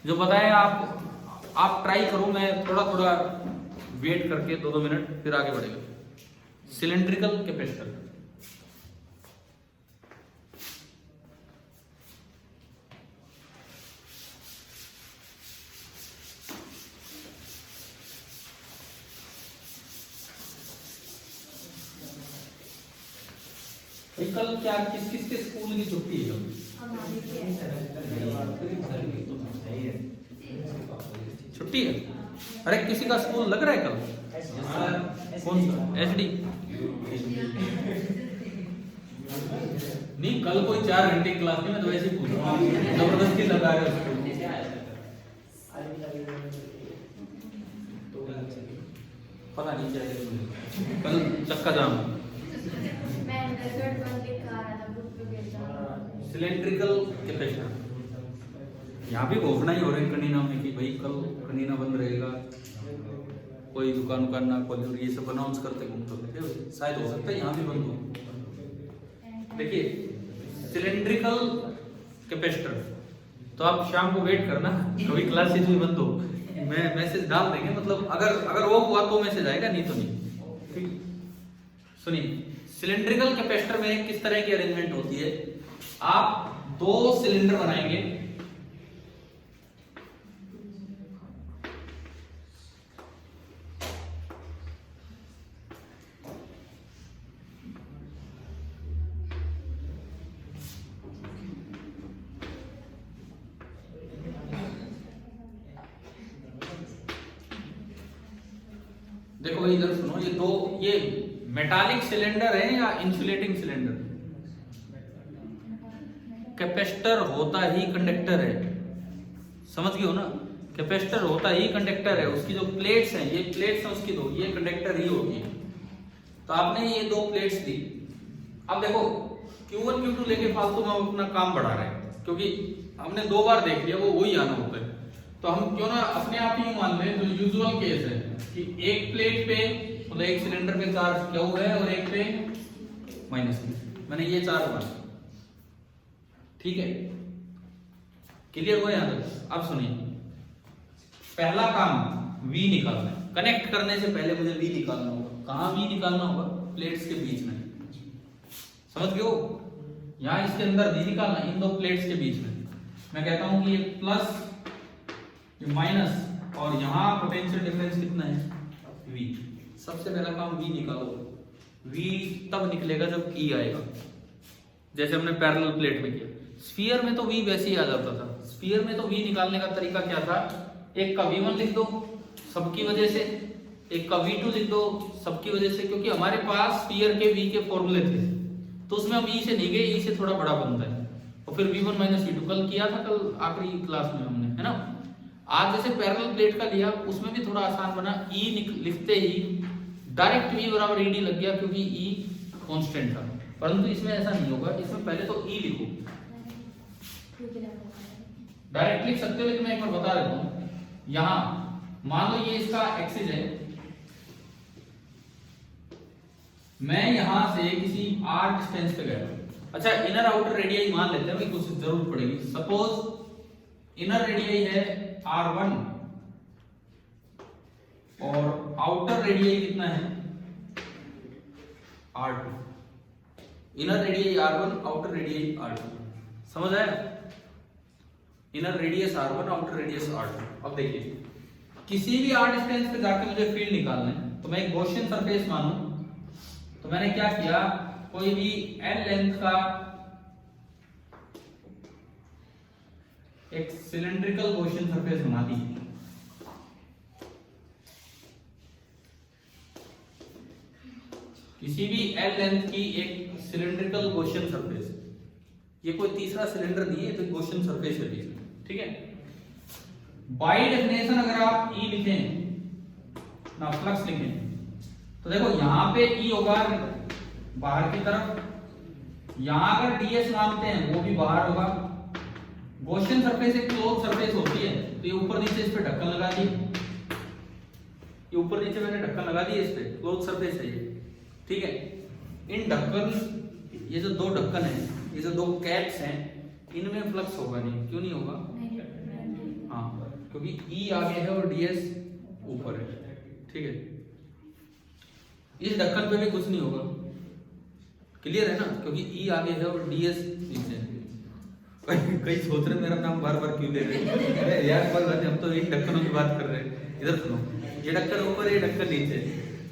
जो बताया आप ट्राई करो, मैं थोड़ा वेट करके 2 मिनट फिर आगे बढ़ेगा। सिलेंड्रिकल कैपेसिटर, कल क्या किसके स्कूल की छुट्टी है? छुट्टी है? अरे किसी का स्कूल लग रहा है कल? कौन सा? HD? नहीं, कल कोई 4 घंटे की क्लास नहीं, मैं तो वैसे ही पूछ रहा हूँ, जबरदस्ती लगा रहे हो। पता नहीं क्या है, कल चक्का जाम। सिलेंड्रिकल कैपेसिटर, यहाँ भी घोषणा ही हो रही है कनीना में कि भाई कल कनीना बंद रहेगा, कोई दुकान ना खोले और ये सब अनाउंस करते घूमते होते, शायद हो सकता है यहाँ भी बंद हो। देखिए सिलेंड्रिकल कैपेसिटर, तो आप शाम को वेट करना, कभी क्लासेस भी बंद हो, मैं मैसेज डाल देंगे, मतलब अगर वो हुआ तो मैसेज आएगा, नहीं तो नहीं। ठीक, सुनिए सिलेंड्रिकल कैपेसिटर में किस तरह की अरेंजमेंट होती है। आप 2 सिलेंडर बनाएंगे, देखो भाई इधर सुनो, ये मेटालिक सिलेंडर है या इंसुलेटिंग सिलेंडर? कैपेसिटर होता ही कंडक्टर है, समझ गए हो ना। कैपेसिटर होता ही कंडक्टर है, उसकी जो प्लेट्स हैं, ये प्लेट्स हैं उसकी 2, ये कंडक्टर ही होगी। तो आपने ये 2 प्लेट्स दी। अब देखो Q1 Q2 लेके फालतू में अपना काम बढ़ा रहे हैं, क्योंकि हमने 2 बार देख लिया, वो वही आना होता है। तो हम क्यों ना अपने आप ही मान लें, जो यूजुअल केस है कि एक प्लेट पे मतलब एक सिलेंडर पे चार्ज Q है और एक पे -Q, मैंने ये चार्ज माना, ठीक है, क्लियर हो यहाँ तक। अब सुनिए, पहला काम V निकालना है। कनेक्ट करने से पहले मुझे V निकालना होगा। कहाँ V निकालना होगा? प्लेट्स के बीच में, समझ गए हो। यहाँ इसके अंदर V निकालना, इन 2 प्लेट्स के बीच में। मैं कहता हूं कि ये प्लस, ये माइनस, और यहाँ पोटेंशियल डिफरेंस कितना है? V। सबसे पहला काम V निकालो। V तब निकलेगा जब E आएगा, जैसे हमने पैरेलल प्लेट में किया। स्फीयर में तो V वैसे ही आ जाता था। स्फीयर में तो V निकालने का तरीका क्या था? एक का V1 लिख दो सबकी वजह से, एक का V2 लिख दो सबकी वजह से, क्योंकि हमारे पास स्फीयर के V के फॉर्मूले थे, तो उसमें हम E से नहीं गए, E से थोड़ा बड़ा बनता है। और फिर V1 V2 कल किया था, कल आखिरी क्लास में हमने, है ना। आज जैसे पैरेलल प्लेट का लिया, उसमें भी थोड़ा आसान बना। E लिखते ही डायरेक्ट V बराबर ED लग गया, क्योंकि E कांस्टेंट था। परंतु इसमें ऐसा नहीं होगा, इसमें पहले तो E लिखो, डायरेक्ट लिख सकते हो, लेकिन मैं एक बार बता देता हूं। यहां मान लो ये इसका एक्सिस है, मैं यहां से किसी r डिस्टेंस पे गया। अच्छा, इनर आउटर रेडियस मान लेते हैं, कुछ जरूरत पड़ेगी। सपोज इनर रेडियस है r1 और आउटर रेडियस कितना है? r2। Inner radius r1, outer radius r2, समझ आया? Inner radius r1, outer radius r2। अब देखिए, किसी भी r डिस्टेंस पे जाके मुझे फील्ड निकालना है, तो मैं एक गॉसियन सरफेस मानूं, तो मैंने क्या किया, कोई भी l लेंथ का एक सिलेंड्रिकल गॉसियन सरफेस बना दी। किसी भी l लेंथ की एक सिलेंड्रिकल गॉसियन सरफेस, ये कोई तीसरा सिलेंडर नहीं है, तो गॉसियन सरफेस है, ठीक है। बाय डेफिनेशन अगर आप E लिखें ना, फ्लक्स लिखें, तो देखो यहां पे E होगा बाहर की तरफ, यहां अगर ds मानते हैं वो भी बाहर होगा। गॉसियन सरफेस एक क्लोज सरफेस होती है, तो ये ऊपर नीचे इस पे ढक्कन लगा दिए, ये ऊपर नीचे मैंने ढक्कन लगा दिए, इस पे क्लोज सरफेस है ये, ठीक है। इन ढक्कन, ये जो 2 ढक्कन है, ये जो 2 कैप्स हैं, इनमें फ्लक्स होगा नहीं। क्यों नहीं होगा? हाँ, क्योंकि E आगे है और ds ऊपर है, ठीक है। इस ढक्कन पे भी कुछ नहीं होगा, क्लियर है ना, क्योंकि E आगे है और ds नीचे है। कई सोच रहे मेरा नाम बार बार क्यों ले रहे हैं? अरे यार हम तो इन ढक्कनों की बात कर रहे हैं। इधर सुनो, ये ढक्कन ऊपर, ये ढक्कन नीचे,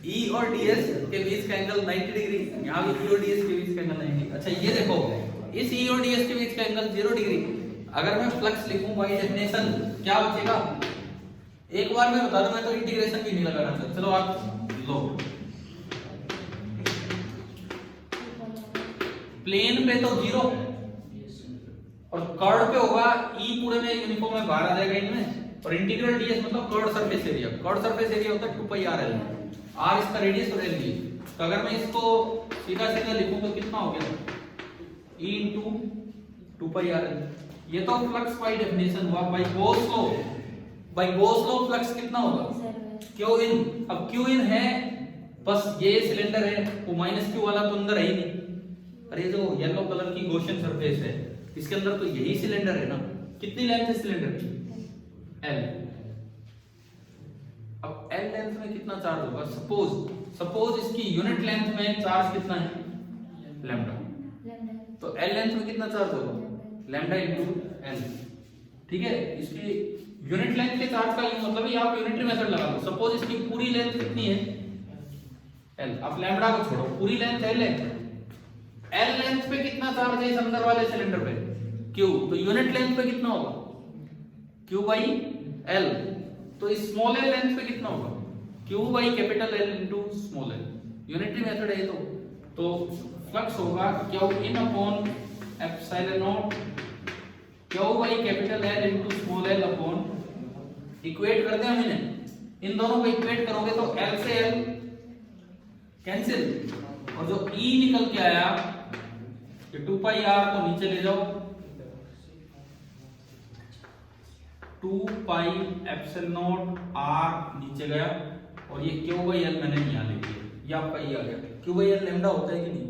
E और ds के बीच का एंगल 90 डिग्री, यहाँ भी E और ds के बीच का एंगल 90। अच्छा ये देखो, इस E और ds के बीच का एंगल 0 डिग्री। अगर मैं फ्लक्स लिखूं बाय डेफिनेशन, क्या बचेगा? एक बार मैं बता दूं, मैं तो इंटीग्रेशन भी नहीं लगाना चाहता। चलो आप लो, प्लेन पे तो 0 और कर्व पे होगा E पूरे में यूनिफॉर्म में बाहर आ जाएगा इनमें, और इंटीग्रल ds मतलब curve surface area. Curve surface area होता है 2πrl, r इसका रेडियस और l ये। तो अगर मैं इसको सीधा सीधा लिखूं तो कितना हो गया? E × 2πrl। ये तो फ्लक्स बाय डेफिनेशन हुआ। बाय गॉस लॉ फ्लक्स कितना होगा? क्यू इन, अब क्यू इन है बस ये सिलेंडर है, वो माइनस क्यू वाला तो अंदर है ही नहीं। अरे जो येलो कलर की गोशन सरफेस है इसके अंदर तो यही सिलेंडर है ना। कितनी लेंथ है सिलेंडर की? एल। अब एल लेंथ में कितना चार्ज होगा? सपोज इसकी यूनिट लेंथ में चार्ज कितना है? लैम्डा। तो एल लेंथ में कितना चार्ज होगा? Lambda into L. ठीक है, इसकी यूनिट लेंथ के चार्ज का ये मतलब है आप यूनिटरी मेथड लगा दो। सपोज इसकी पूरी लेंथ कितनी है? एल। अब लैम्डा को छोड़ो, पूरी लेंथ एल है। एल लेंथ पे कितना चार्ज है इस अंदर वाले सिलेंडर पे? क्यू। तो यूनिट लेंथ पे कितना होगा? Q by L. तो इस स्मॉल एल लेंथ पे कितना होगा? Q by capital L into small L. Unitary method है ये तो फ्लक्स होगा Q in upon epsilon not Q by capital L into small L upon, equate करते हैं हम इन्हें, इन दोनों को इक्वेट करोगे तो एल से एल कैंसिल, और जो ई निकल के आया ये 2 पाई आर को नीचे ले जाओ, 2 पाई एप्सिलॉन नॉट आर नीचे गया, और ये क्यू बाई एल मैंने यहाँ ले लिया, ये आपका ये आ गया। क्यू बाई एल लैम्डा होता है कि नहीं?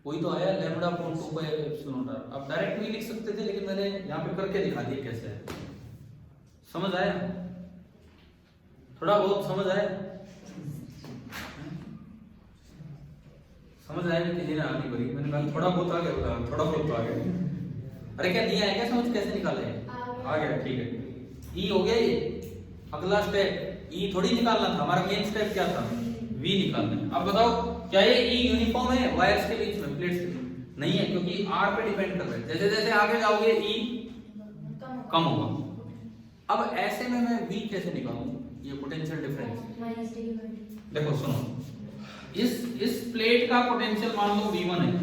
वही तो आया lambda upon 2 pi epsilon not r. आप डायरेक्ट भी लिख सकते थे लेकिन मैंने यहाँ पे करके दिखा दिया कैसे है। समझ आया? थोड़ा बहुत समझ आया? समझ आया? किसी ने आगे भरी, मैंने कहा थोड़ा बहुत आ गया, थोड़ा बहुत तो आ गया। अरे क्या दिया है क्या? समझ कैसे निकाला है? आ गया, ठीक है। ई हो गया ये अगला स्टेप। ई थोड़ी निकालना था, हमारा मेन स्टेप क्या था? वी निकालना है। अब बताओ क्या ये ई यूनिफॉर्म है वायर्स के बीच में, प्लेट्स के बीच? नहीं है, क्योंकि आर पे डिपेंड कर रहा है। जैसे जैसे आगे जाओगे ई कम होगा। अब ऐसे में मैं वी कैसे निकालूं? ये पोटेंशियल डिफरेंस देखो, सुनो, इस प्लेट का पोटेंशियल मान लो V1 है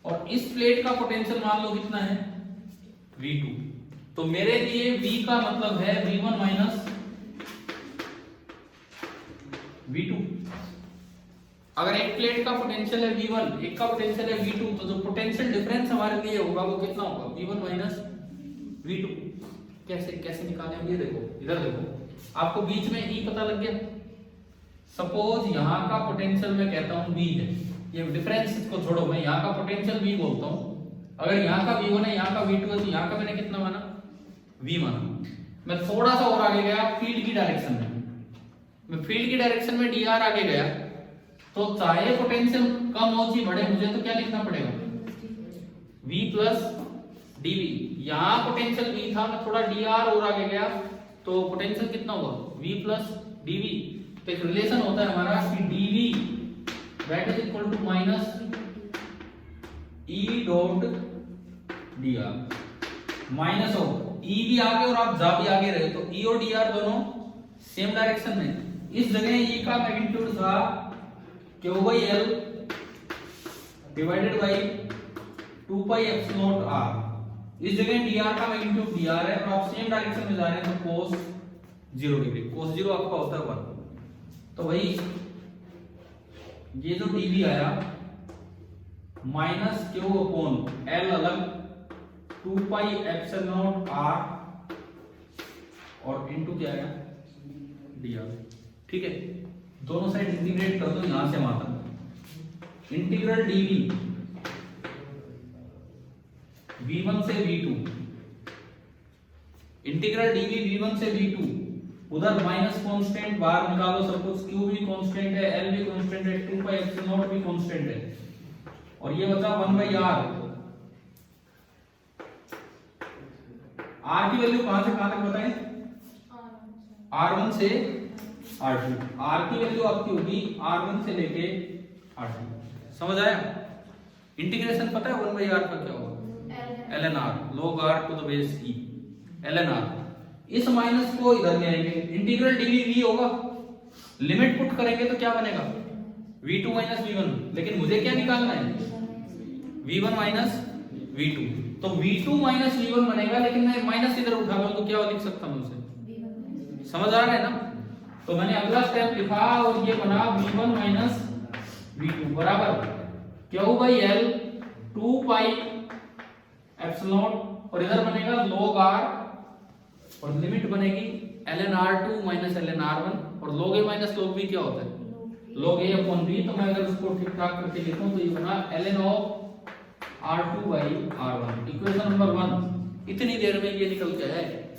और इस प्लेट का पोटेंशियल मान लो कितना है? V2। तो मेरे लिए V का मतलब है V1 माइनस V2। अगर एक प्लेट का पोटेंशियल है V1, एक का पोटेंशियल है V2, तो जो पोटेंशियल डिफरेंस हमारे लिए होगा वो कितना होगा? V1 minus V2। कैसे कैसे निकालें हम? ये देखो, इधर देखो, आपको बीच में E पता लग गया। सपोज यहाँ का पोटेंशियल मैं कहता हूँ V है, ये डिफरेंस को छोड़ो, मैं यहाँ का पोटेंशियल V बोलता हूँ। अगर यहाँ का V1 है, यहाँ का V2 है, तो यहाँ का मैंने कितना माना? V माना। मैं थोड़ा सा और आगे गया फील्ड की डायरेक्शन में, मैं फील्ड की डायरेक्शन में dr आगे गया, तो चाहे पोटेंशियल कम हो चाहे बढ़े, मुझे तो क्या लिखना पड़ेगा? V plus dv। यहाँ पोटेंशियल V था, मैं थोड़ा dr और आगे गया तो पोटेंशियल कितना हुआ? V plus dv। तो एक रिलेशन होता है हमारा कि dv that is equal to minus E dot dr। Minus हो E भी आगे और आप जा भी आगे रहे, तो E और dr दोनों सेम डायरेक्शन में। इस जगह E का मैग्नीट्यूड था Q by L divided by 2 pi epsilon not r। इस जगह dr का मैग्नीट्यूड dr है और आप सेम डायरेक्शन में जा रहे हैं, तो cos 0 डिग्री, cos 0 आपका होता है 1। तो भाई ये जो dv आया माइनस क्यू अपॉन एल अलग 2 पाई एप्सिलॉन नॉट r और इनटू क्या आया? dr। ठीक है, दोनों साइड इंटीग्रेट कर दो यहां से वहां तक। इंटीग्रल dv v1 से v2, इंटीग्रल dv v1 से v2, उधर माइनस कांस्टेंट बाहर निकालो, सब कुछ, q भी कांस्टेंट है, l भी कांस्टेंट है, 2 पाई एप्सिलॉन नॉट भी कांस्टेंट है, और ये बचा 1 बाई r। r की वैल्यू कहां से कहां तक बताएं? r1 से r2। r की वैल्यू आपकी होगी r1 से लेके r2। समझ आया? इंटीग्रेशन पता है 1 बाई r का क्या होगा? ln r log r to the base e, ln r। इस माइनस को इधर ले आएंगे, इंटीग्रल dv v होगा, लिमिट पुट करेंगे तो क्या बनेगा? v2 minus v1। लेकिन मुझे क्या निकालना है? v1 minus v2। तो v2 माइनस v1 बनेगा, लेकिन मैं माइनस इधर उठा लूं तो क्या लिख सकता हूं उसे? समझ आ रहा है ना? तो मैंने अगला स्टेप लिखा और ये बना v1 माइनस v2 बराबर q by l 2 pi epsilon, और इधर बनेगा log r और लिमिट बनेगी ln r2 minus ln r1 और log a minus log b क्या होता है? log a upon b। तो मैं अगर उसको ठीक ठाक करके लिखूं तो ये बना ln of r2 by r1। Equation number 1। इतनी देर में ये निकल के आया है,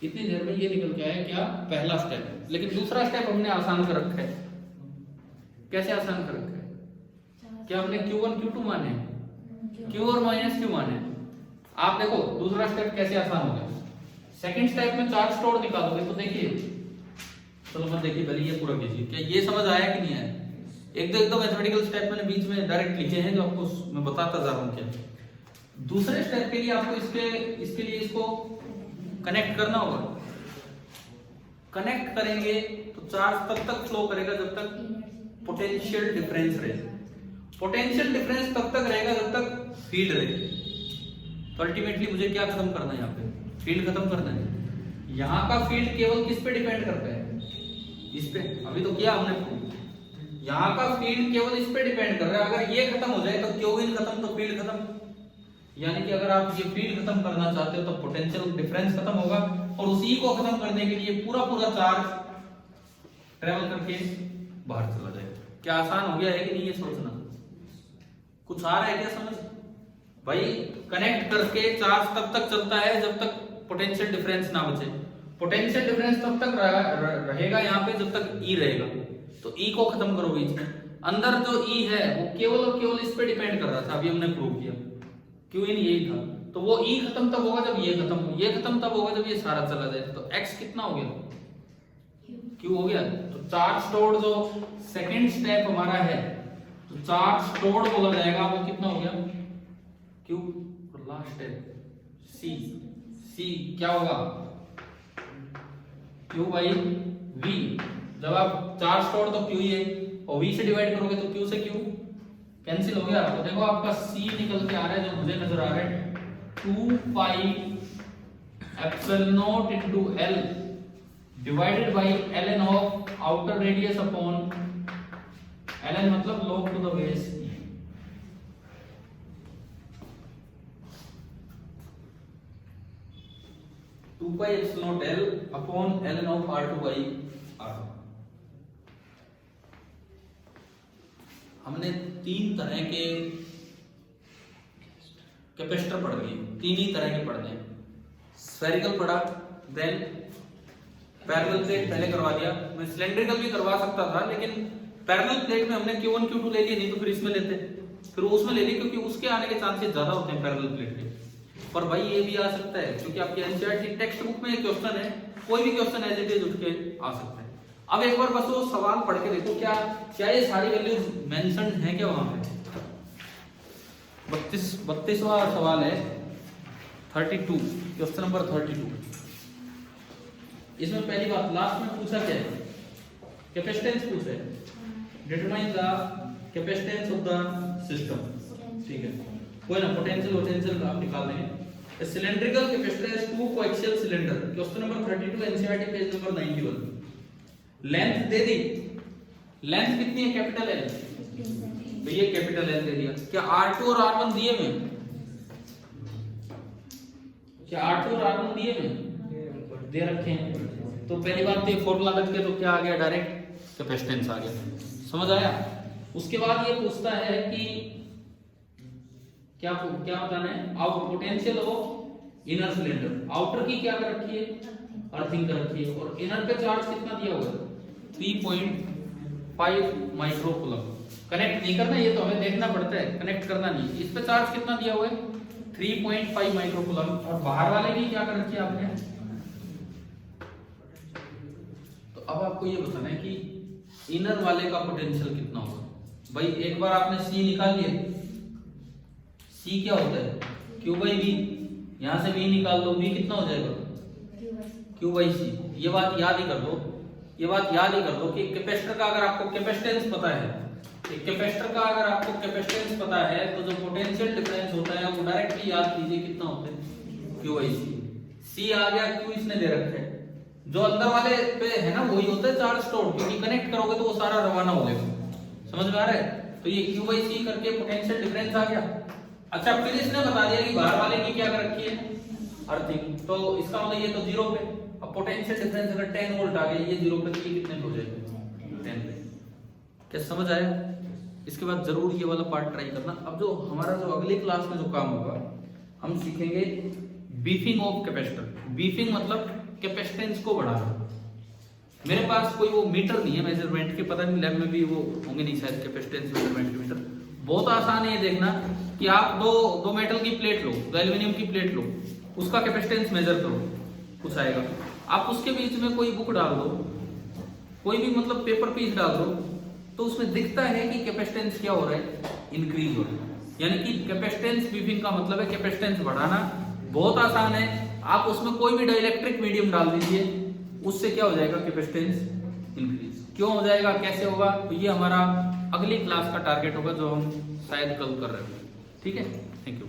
इतनी देर में ये निकल के आया क्या? पहला स्टेप। लेकिन दूसरा स्टेप हमने आसान कर रखा है। कैसे आसान कर रखा है? क्या हमने q1 q2 माने, q और माइनस q माने। आप देखो दूसरा स्टेप कैसे आसान हो गया। सेकंड स्टेप में चार्ज स्टोर निकालोगे तो देखिए, चलो मैं देखिए पहले ये पूरा कीजिए। क्या ये समझ आया कि नहीं आया? एक दो मैथमेटिकल स्टेप मैंने बीच में डायरेक्ट लिखे हैं जो आपको मैं बताता जा रहा हूं। क्या दूसरे स्टेप के लिए आपको इसके लिए इसको कनेक्ट करना होगा। कनेक्ट करेंगे तो चार्ज तब तक फ्लो करेगा जब तक पोटेंशियल डिफरेंस रहे। पोटेंशियल डिफरेंस तब तक रहेगा जब तक फील्ड रहे। तो अल्टीमेटली मुझे क्या खत्म करना है? यहाँ पे फील्ड खत्म करना है। यहाँ का फील्ड केवल किस पे डिपेंड करता है? इस पे। अभी तो किया हमने। यहाँ का फील्ड केवल इस पे डिपेंड कर रहा है। अगर ये खत्म हो जाए तो क्यू इन खत्म तो फील्ड खत्म। यानी कि अगर आप ये फील्ड खत्म करना चाहते हो तो पोटेंशियल डिफरेंस खत्म होगा और उसी को खत्म करने के लिए पूरा चार्ज ट्रेवल करके बाहर चला जाएगा। क्या आसान हो गया है कि नहीं ये सोचना? कुछ आ रहा है क्या समझ? भाई कनेक्ट करके चार्ज तब तक चलता है जब तक पोटेंशियल डिफरेंस ना बचे। पोटेंशियल डिफरेंस तब तक रहेगा यहाँ पे जब तक ई रहेगा। तो ई को खत्म करो बीच में। अंदर जो ई है वो केवल और केवल इस पे डिपेंड कर रहा था। अभी हमने प्रूव किया क्यों इन यही था। तो वो ई खत्म तब होगा जब ये खत्म हो, ये खत्म तब होगा जब ये सारा चला जाए। तो एक्स कितना हो गया? क्यू हो गया। तो चार्ज स्टोर्ड जो सेकंड स्टेप हमारा है तो चार्ज स्टोर्ड बोला जाएगा वो कितना हो गया? क्यू। और लास्ट स्टेप सी। सी क्या होगा? Q by V. जब आप चार्ज स्टोर्ड तो क्यू ही है और वी से डिवाइड करोगे तो क्यू से क्यू कैंसिल हो गया। तो देखो आपका सी निकल के आ रहा है जो मुझे नजर आ रहा है 2 pi epsilon not into L divided by ln of outer radius upon ln मतलब log to the base. Two pi epsilon not L upon ln of r2 by r1। हमने तीन तरह के कैपेसिटर पढ़ लिए, तीन ही तरह के पढ़ने। स्फेरिकल पढ़ा, देन पैरेलल प्लेट पहले करवा दिया। मैं सिलेंड्रिकल भी करवा सकता था लेकिन पैरेलल प्लेट में हमने Q1 Q2 ले लिए, नहीं तो फिर इसमें लेते, फिर उसमें ले लिए क्योंकि उसके आने के चांसेस ज्यादा होते हैं पैरेलल प्लेट के। पर भाई ये भी आ सकता है क्योंकि आपकी एनसीईआरटी टेक्स्ट बुक में एक क्वेश्चन है, कोई भी क्वेश्चन एज इट इज उठ के आ सकता है। अब एक बार बस वो सवाल पढ़ के देखो क्या ये सारी वैल्यूज मेंशन है क्या वहां पे? 32वां सवाल है 32, क्वेश्चन नंबर 32। इसमें पहली बात लास्ट में पूछा क्या है? कैपेसिटेंस पूछा है। Determine the capacitance of the system. ठीक है, कोई ना पोटेंशियल आप निकाल देंगे। Cylindrical capacitance to coaxial cylinder, question number 32 NCERT page number 91। Length दे दी, लेंथ कितनी है? Capital L. तो ये कैपिटल एल दे दिया। क्या R2 और R1 दिए हुए? क्या R2 और R1 दिए हुए? दे रखे हैं। तो पहली बात ये फॉर्मूला लग के तो क्या आ गया? डायरेक्ट कैपेसिटेंस आ गया। समझ आया? उसके बाद ये पूछता है कि क्या बताना है? Out potential of inner cylinder. Outer की क्या कर रखी है? अर्थिंग कर रखी है। और इनर पे चार्ज कितना दिया होगा? 3.5 माइक्रो कूलम। कनेक्ट नहीं करना, ये तो हमें देखना पड़ता है, कनेक्ट करना नहीं। इस पे चार्ज कितना दिया हुआ है? 3.5 माइक्रो कूलम। और बाहर वाले की क्या कर रखी है आपने? तो अब आपको ये बताना है कि इनर वाले का पोटेंशियल कितना होगा। भाई एक बार आपने सी निकाल लिया, सी क्या होता है? Q by V. यहां से वी निकाल दो, वी कितना हो जाएगा? Q by C. ये बात याद ही कर लो, ये बात याद ही कर लो कि कैपेसिटर का अगर आपको कैपेसिटेंस पता है, कैपेसिटर का अगर आपको कैपेसिटेंस पता है तो जो पोटेंशियल डिफरेंस होता है वो डायरेक्टली याद कीजिए कितना होता है? क्यू बाई सी। सी आ गया, क्यू इसने दे रखा है। जो अंदर वाले पे है ना वही होता है चार्ज स्टोर, क्योंकि कनेक्ट करोगे तो वो सारा रवाना हो जाएगा। समझ में आ रहा है? तो ये क्यू बाई सी करके पोटेंशियल डिफरेंस आ गया। अच्छा, फिर इसने बता दिया कि बाहर वाले की क्या कर रखी है? अर्थिंग। तो इसका मतलब ये तो जीरो पे। अब अब पोटेंशियल डिफरेंस अगर 10 वोल्ट आ गया, ये 0 पे, तो ये कितने पे हो जाएगा? 10 पे। क्या समझ आया? इसके बाद जरूर ये वाला पार्ट ट्राई करना। अब जो हमारा जो अगली क्लास में जो काम होगा, हम सीखेंगे बीफिंग ऑफ कैपेसिटर। बीफिंग मतलब कैपेसिटेंस को बढ़ाना। मेरे पास कोई वो मीटर नहीं है मेजरमेंट के, पता नहीं लैब में भी वो होंगे नहीं शायद कैपेसिटेंस मेजरमेंट के मीटर। बहुत आसान है ये देखना कि आप दो मेटल की प्लेट लो, दो एल्यूमिनियम की प्लेट लो, उसका कैपेसिटेंस मेजर करो, कुछ आएगा। आप उसके बीच में कोई बुक डाल दो, कोई भी मतलब पेपर पीस डाल दो, तो उसमें दिखता है कि कैपेसिटेंस क्या हो रहा है? इंक्रीज हो रहा है। यानी कि कैपेसिटेंस बीफिंग का मतलब है कैपेसिटेंस बढ़ाना। बहुत आसान है, आप उसमें कोई भी डाइलेक्ट्रिक मीडियम डाल दीजिए, उससे क्या हो जाएगा? Capacitance increase. क्यों हो जाएगा, कैसे होगा? तो ये हमारा अगली क्लास का टारगेट होगा, जो हम शायद कल कर रहे हैं। ठीक है, थैंक यू।